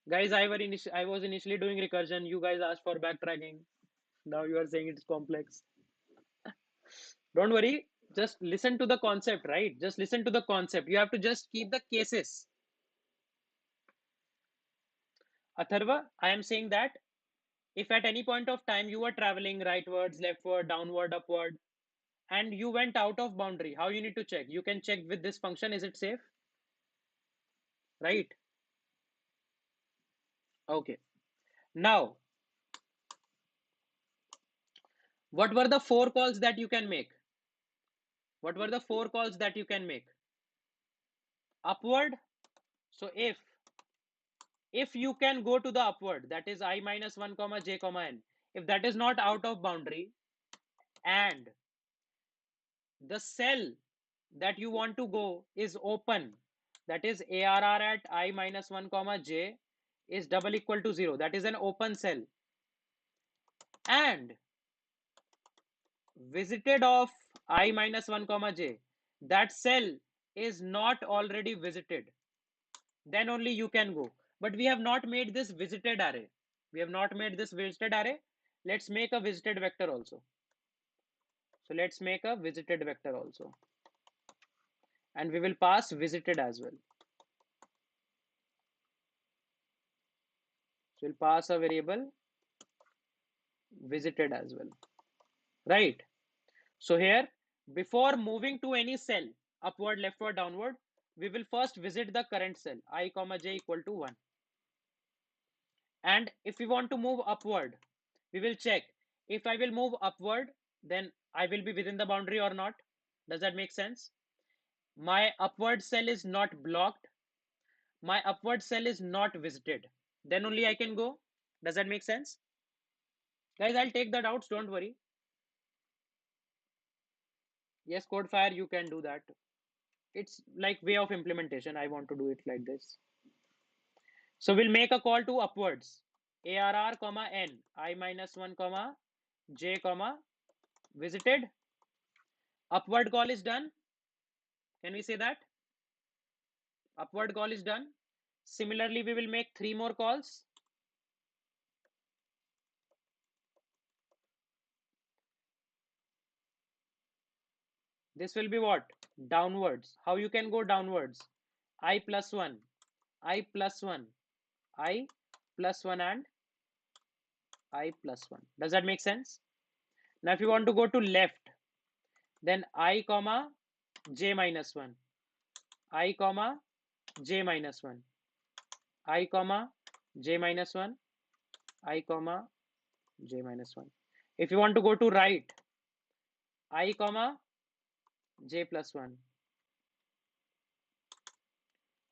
Guys, I was initially doing recursion. You guys asked for backtracking. Now you are saying it's complex. Don't worry. Just listen to the concept, right? Just listen to the concept. You have to just keep the cases. Atharva, I am saying that if at any point of time you were traveling rightwards, leftward, downward, upward, and you went out of boundary, how you need to check? You can check with this function, is it safe? Right? Okay. Now, what were the four calls that you can make? What were the four calls that you can make? Upward. So if you can go to the upward, that is I minus 1 comma j comma n, if that is not out of boundary and the cell that you want to go is open, that is ARR at I minus 1 comma j is double equal to 0, that is an open cell, and visited of I minus 1 comma j, that cell is not already visited, then only you can go. But we have not made this visited array. We have not made this visited array. Let's make a visited vector also. So let's make a visited vector also. And we will pass visited as well. So we'll pass a variable visited as well. Right. So here, before moving to any cell, upward, leftward, downward, we will first visit the current cell, I comma j equal to 1. And if we want to move upward, we will check if I will move upward, then I will be within the boundary or not. Does that make sense? My upward cell is not blocked. My upward cell is not visited. Then only I can go. Does that make sense? Guys, I'll take the doubts. Don't worry. Yes, Codefire, you can do that. It's like way of implementation. I want to do it like this. So we'll make a call to upwards. ARR comma n, I minus 1 comma j comma visited. Upward call is done. Can we say that? Upward call is done. Similarly, we will make 3 more calls. This will be what? Downwards. How you can go downwards? I plus 1, I plus 1, I plus 1 and I plus 1. Does that make sense? Now if you want to go to left, then I comma j minus 1, I comma j minus 1, I comma j minus 1, I comma j minus 1. If you want to go to right, I comma j plus 1,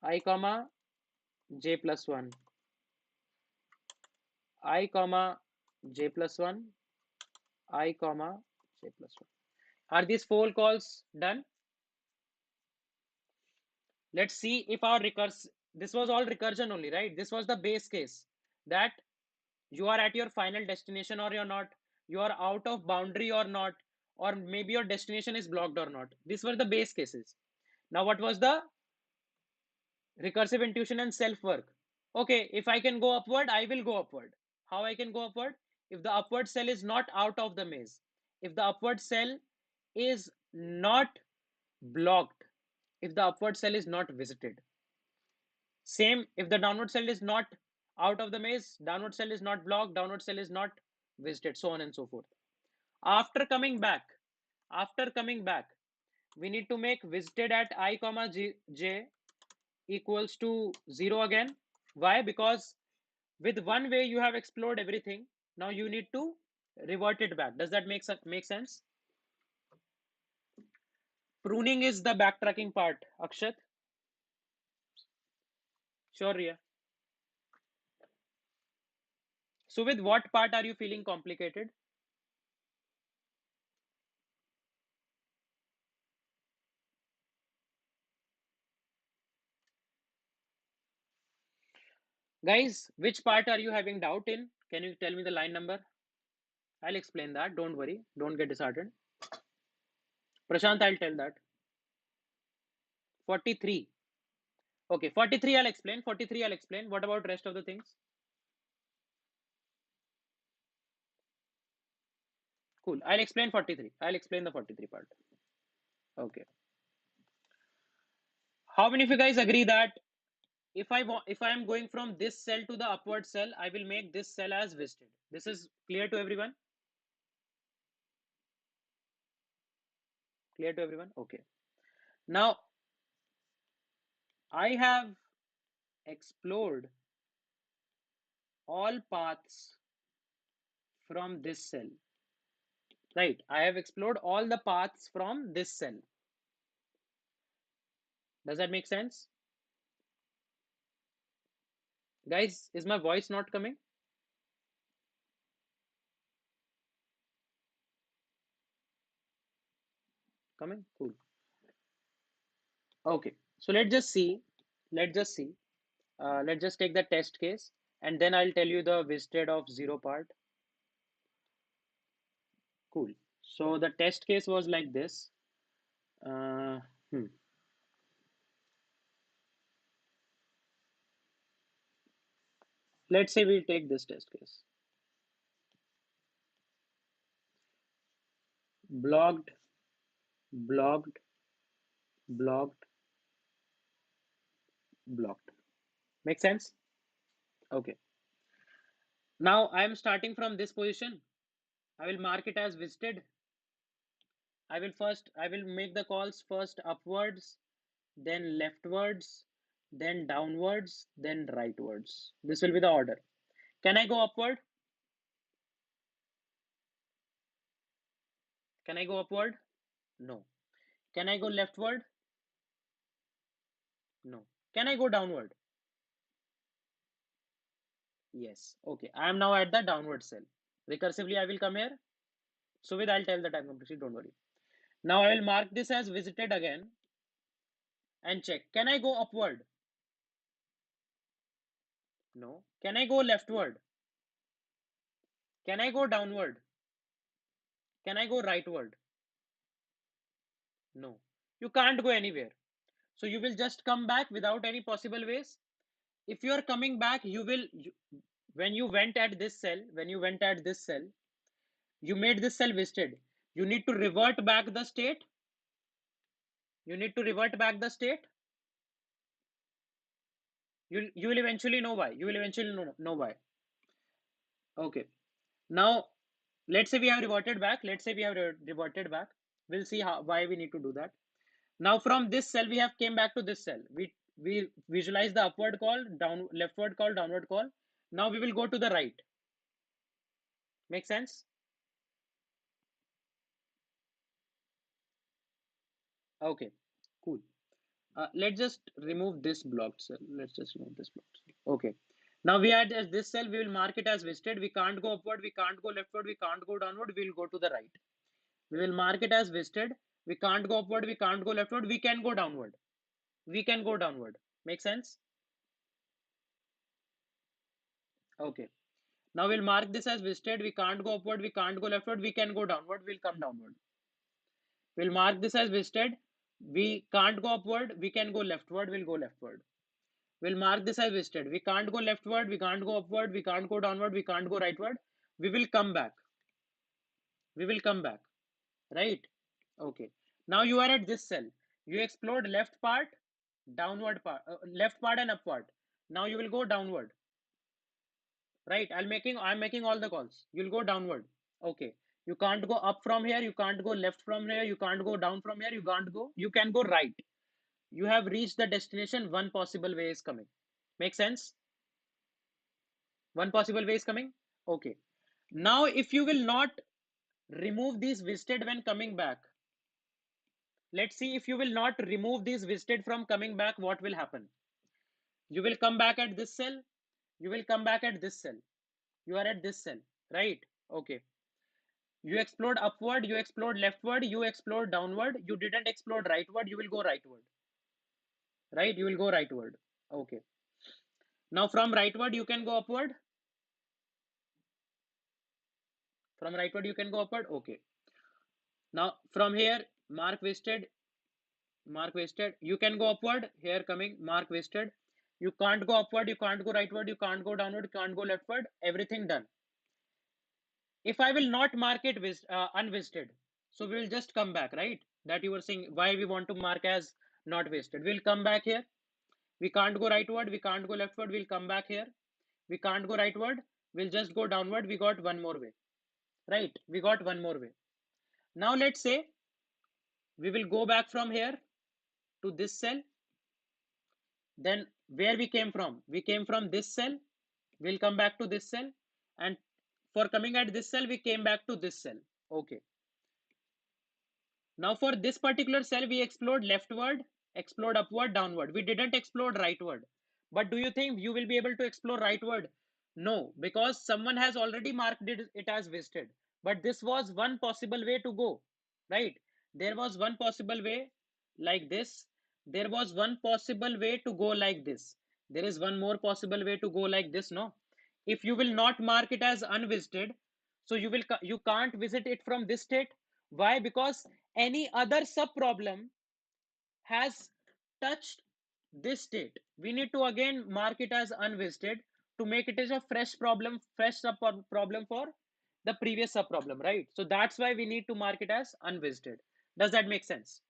I comma j plus 1, I comma j plus 1, I comma j plus 1. Are these 4 calls done? Let's see if our this was all recursion only, right? This was the base case that you are at your final destination or you're not, you are out of boundary or not, or maybe your destination is blocked or not. These were the base cases. Now what was the recursive intuition and self work? Okay, if I can go upward, I will go upward. How I can go upward? If the upward cell is not out of the maze, if the upward cell is not blocked, if the upward cell is not visited. Same, if the downward cell is not out of the maze, downward cell is not blocked, downward cell is not visited, so on and so forth. After coming back, After coming back, we need to make visited at I comma j equals to 0 again. Why? Because with one way you have explored everything. Now you need to revert it back. Does that make sense? Pruning is the backtracking part, Akshat. Sure, Ria. So with what part are you feeling complicated? Guys, which part are you having doubt in? Can you tell me the line number? I'll explain that. Don't worry. Don't get disheartened. Prashant, I'll tell that. 43. Okay, 43 I'll explain. 43 I'll explain. What about rest of the things? Cool. I'll explain 43. I'll explain the 43 part. Okay. How many of you guys agree that if I am going from this cell to the upward cell, I will make this cell as visited. This is clear to everyone? Clear to everyone? Okay. Now I have explored all paths from this cell. Right. I have explored all the paths from this cell. Does that make sense? Guys, is my voice not coming? Coming? Cool. Okay. So let's just see. Let's just see. Let's just take the test case and then I'll tell you the visited of 0 part. Cool. So the test case was like this. Uh, hmm. Let's say we'll take this test case. Blocked, blocked, blocked, blocked. Make sense? Okay. Now I am starting from this position. I will mark it as visited. I will make the calls first upwards, then leftwards, then downwards, then rightwards. This will be the order. Can I go upward? Can I go upward? No. Can I go leftward? No. Can I go downward? Yes. Okay. I am now at the downward cell. Recursively, I will come here. So with I'll tell the time completely, don't worry. Now I will mark this as visited again and check. Can I go upward? No. Can I go leftward? Can I go downward? Can I go rightward? No. You can't go anywhere. So you will just come back without any possible ways. If you are coming back, when you went at this cell, you made this cell visited. You need to revert back the state. You need to revert back the state. You will eventually know why. You will eventually know why. Okay. Now, let's say we have reverted back. Reverted back. We'll see why we need to do that. Now, from this cell, we have came back to this cell. We visualize the upward call, down leftward call, downward call. Now we will go to the right. Make sense? Okay. Cool. Let's just remove this blocked cell. Let's just remove this blocked cell. Okay. Now we had as this cell, we will mark it as visited. We can't go upward, we can't go leftward, we can't go downward, we'll go to the right. We will mark it as visited. We can't go upward, we can't go leftward, we can go downward. We can go downward. Make sense? Okay. Now we'll mark this as visited. We can't go upward, we can't go leftward, we can go downward, we'll come downward. We'll mark this as visited. We can't go upward, we can go leftward, we'll go leftward. We'll mark this as visited. We can't go leftward, we can't go upward, we can't go downward, we can't go rightward. We will come back. We will come back. Right? Okay. Now you are at this cell. You explored left part, downward part, left part and upward. Now you will go downward. Right? I'm making all the calls. You'll go downward. Okay. You can't go up from here. You can't go left from here. You can't go down from here. You can go right. You have reached the destination. One possible way is coming. Make sense? One possible way is coming. Okay. Now, if you will not remove these visited when coming back, let's see if you will not remove these visited from coming back, what will happen? You will come back at this cell. You will come back at this cell. You are at this cell, right? Okay. You explored upward, you explored leftward, you explored downward, you didn't explore rightward, you will go rightward, right? You will go rightward. Okay. Now from rightward, you can go upward. From rightward, you can go upward. Okay. Now from here, mark wasted, mark wasted. You can go upward. Here coming, mark wasted. You can't go upward, you can't go rightward, you can't go downward, you can't go leftward. Everything done. If I will not mark it unvisited, so we will just come back, right? That you were saying why we want to mark as not wasted. We'll come back here. We can't go rightward, we can't go leftward, we'll come back here. We can't go rightward, we'll just go downward. We got one more way, right? We got one more way. Now let's say we will go back from here to this cell. Then where we came from? We came from this cell. We'll come back to this cell. And for coming at this cell, we came back to this cell. Okay. Now for this particular cell, we explored leftward, explored upward, downward. We didn't explore rightward. But do you think you will be able to explore rightward? No, because someone has already marked it as visited. But this was one possible way to go, right? There was one possible way like this. There was one possible way to go like this. There is one more possible way to go like this, no? If you will not mark it as unvisited, so you can't visit it from this state. Why? Because any other sub problem has touched this state. We need to again mark it as unvisited to make it as a fresh problem, fresh sub problem for the previous sub problem, right? So that's why we need to mark it as unvisited. Does that make sense?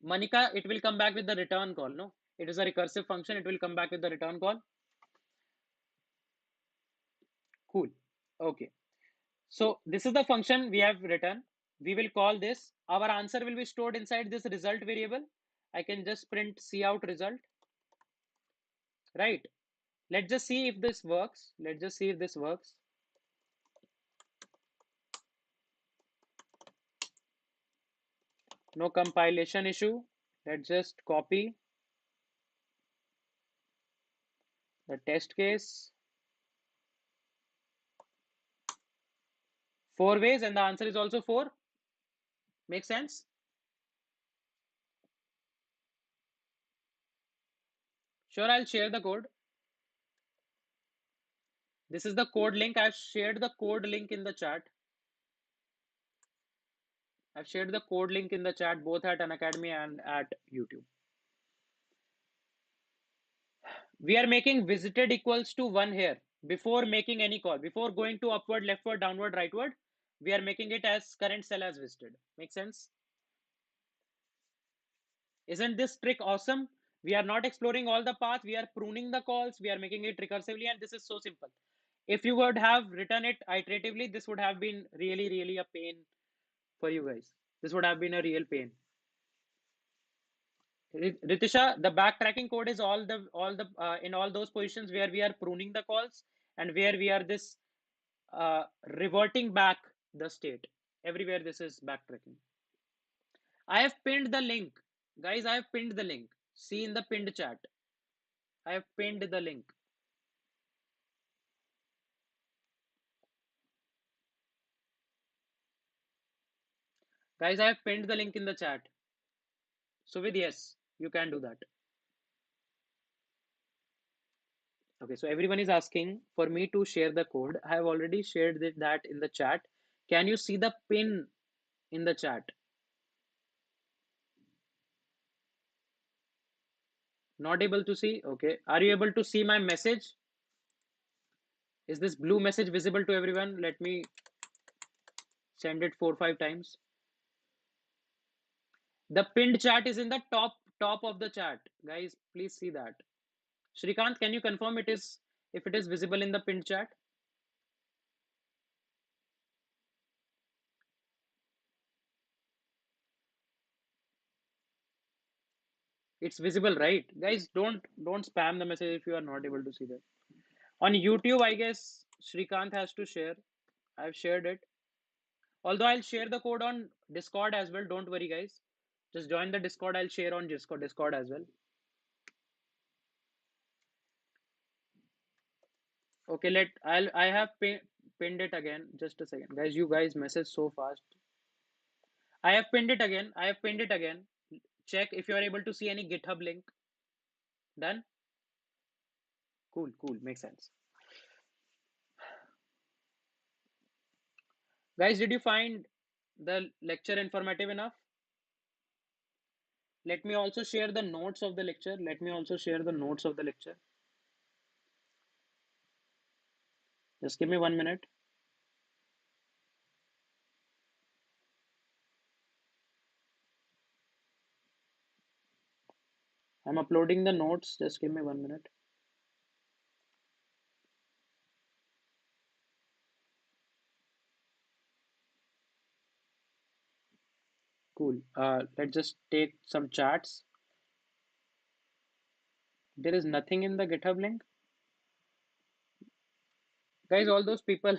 Manika, it will come back with the return call, no? It is a recursive function. It will come back with the return call. Cool. Okay. So this is the function we have written. We will call this. Our answer will be stored inside this result variable. I can just print cout result, right? Let's just see if this works. Let's just see if this works. No compilation issue. Let's just copy the test case. 4 ways and the answer is also 4. Make sense? Sure, I'll share the code. This is the code link. I've shared the code link in the chat. I've shared the code link in the chat both at Unacademy and at YouTube. We are making visited equals to 1 here before making any call. Before going to upward, leftward, downward, rightward, we are making it as current cell as visited. Make sense? Isn't this trick awesome? We are not exploring all the path. We are pruning the calls. We are making it recursively. And this is so simple. If you would have written it iteratively, this would have been really, really a pain for you guys. This would have been a real pain. Ritisha, the backtracking code is all the in all those positions where we are pruning the calls and where we are this reverting back the state. Everywhere this is backtracking. I have pinned the link. Guys, I have pinned the link. See in the pinned chat. I have pinned the link. Guys, I have pinned the link in the chat. So with yes, you can do that. Okay, so everyone is asking for me to share the code. I have already shared that in the chat. Can you see the pin in the chat? Not able to see? Okay. Are you able to see my message? Is this blue message visible to everyone? Let me send it 4 or 5 times. The pinned chat is in the top of the chat. Guys, please see that. Shrikant, can you confirm if it is visible in the pinned chat? It's visible, right? Guys, don't spam the message if you are not able to see that. On YouTube, I guess Shrikant has to share. I've shared it. Although I'll share the code on Discord as well. Don't worry, guys. Just join the Discord. I'll share on Discord as well. Okay, I have pinned it again. Just a second, guys. You guys message so fast. I have pinned it again. I have pinned it again. Check if you are able to see any GitHub link. Done. Cool, cool. Makes sense. Guys, did you find the lecture informative enough? Let me also share the notes of the lecture. Let me also share the notes of the lecture. Just give me 1 minute. I'm uploading the notes. Just give me 1 minute. Cool. Let's just take some charts. There is nothing in the GitHub link. Guys, all those people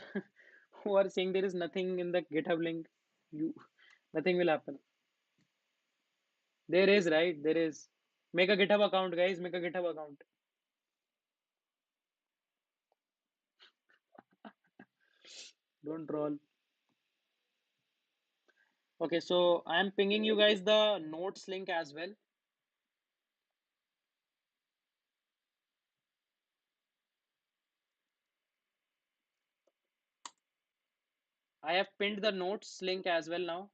who are saying there is nothing in the GitHub link, you nothing will happen. There is, right? There is. Make a GitHub account, guys. Make a GitHub account. Don't troll. Okay, so I'm pinging you guys the notes link as well. I have pinned the notes link as well now.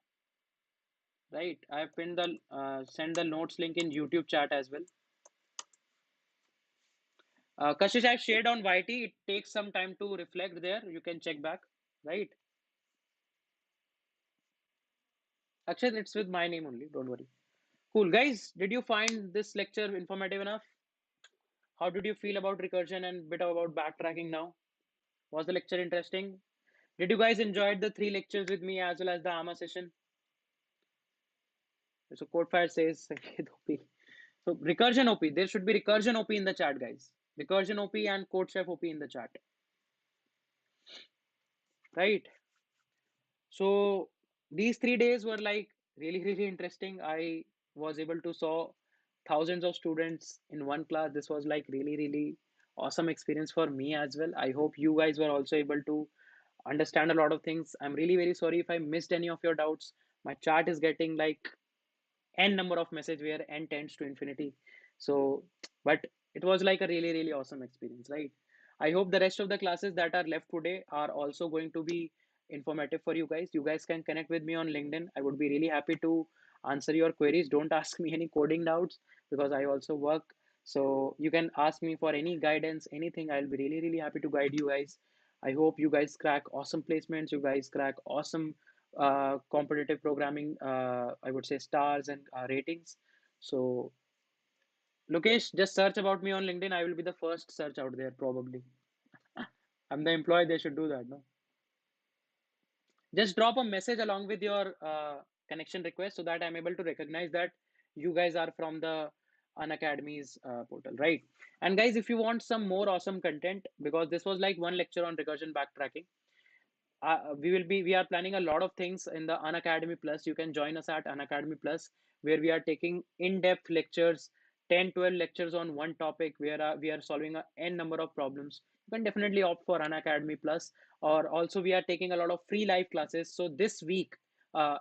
Right. I have pinned the send the notes link in YouTube chat as well. Kashish, I've shared on YT. It takes some time to reflect there. You can check back. Right. Akshay, it's with my name only. Don't worry. Cool. Guys, did you find this lecture informative enough? How did you feel about recursion and bit about backtracking now? Was the lecture interesting? Did you guys enjoy the three lectures with me as well as the AMA session? So Codefire says Sanket OP. So recursion OP. There should be recursion OP in the chat, guys. Recursion OP and CodeChef OP in the chat. Right. So these 3 days were like really, really interesting. I was able to saw thousands of students in one class. This was like really, really awesome experience for me as well. I hope you guys were also able to understand a lot of things. I'm really very sorry if I missed any of your doubts. My chat is getting like n number of message where n tends to infinity. So, but it was like a really, really awesome experience, right? I hope the rest of the classes that are left today are also going to be informative for you guys. You guys can connect with me on LinkedIn. I would be really happy to answer your queries. Don't ask me any coding doubts because I also work. So you can ask me for any guidance, anything. I'll be really, really happy to guide you guys. I hope you guys crack awesome placements. You guys crack awesome competitive programming, I would say stars and ratings. So, Lokesh, just search about me on LinkedIn. I will be the first search out there, probably. I'm the employee, they should do that, no? Just drop a message along with your connection request so that I'm able to recognize that you guys are from the Unacademy's portal, right? And guys, if you want some more awesome content, because this was like one lecture on recursion backtracking, we are planning a lot of things in the Unacademy Plus. You can join us at Unacademy Plus, where we are taking in-depth lectures, 10 12 lectures on one topic, where we are solving a n number of problems. You can definitely opt for Unacademy Plus. Or also we are taking a lot of free live classes. So this week,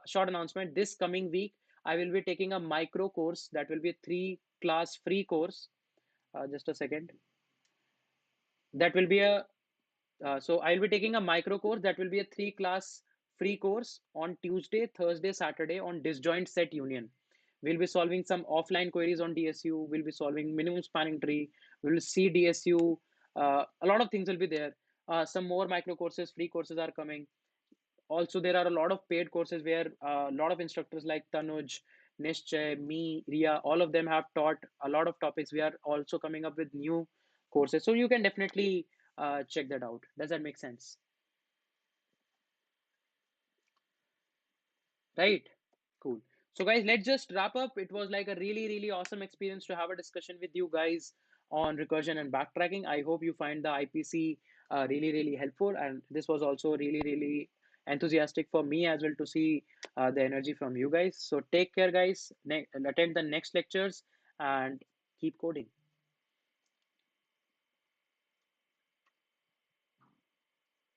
short announcement, this coming week I will be taking a micro course that will be a 3 class free course. Just a second. That will be a So I'll be taking a micro course that will be a 3 class free course on Tuesday, Thursday, Saturday on disjoint set union. We'll be solving some offline queries on DSU. We'll be solving minimum spanning tree. We'll see DSU. A lot of things will be there. Some more micro courses, free courses are coming. Also, there are a lot of paid courses where a lot of instructors like Tanuj, Nishchay, me, Ria, all of them have taught a lot of topics. We are also coming up with new courses. So you can definitely check that out. Does that make sense? Right? Cool. So, guys, let's just wrap up. It was like a really, really awesome experience to have a discussion with you guys on recursion and backtracking. I hope you find the IPC really, really helpful. And this was also really, really enthusiastic for me as well to see the energy from you guys. So, take care, guys. Attend the next lectures and keep coding.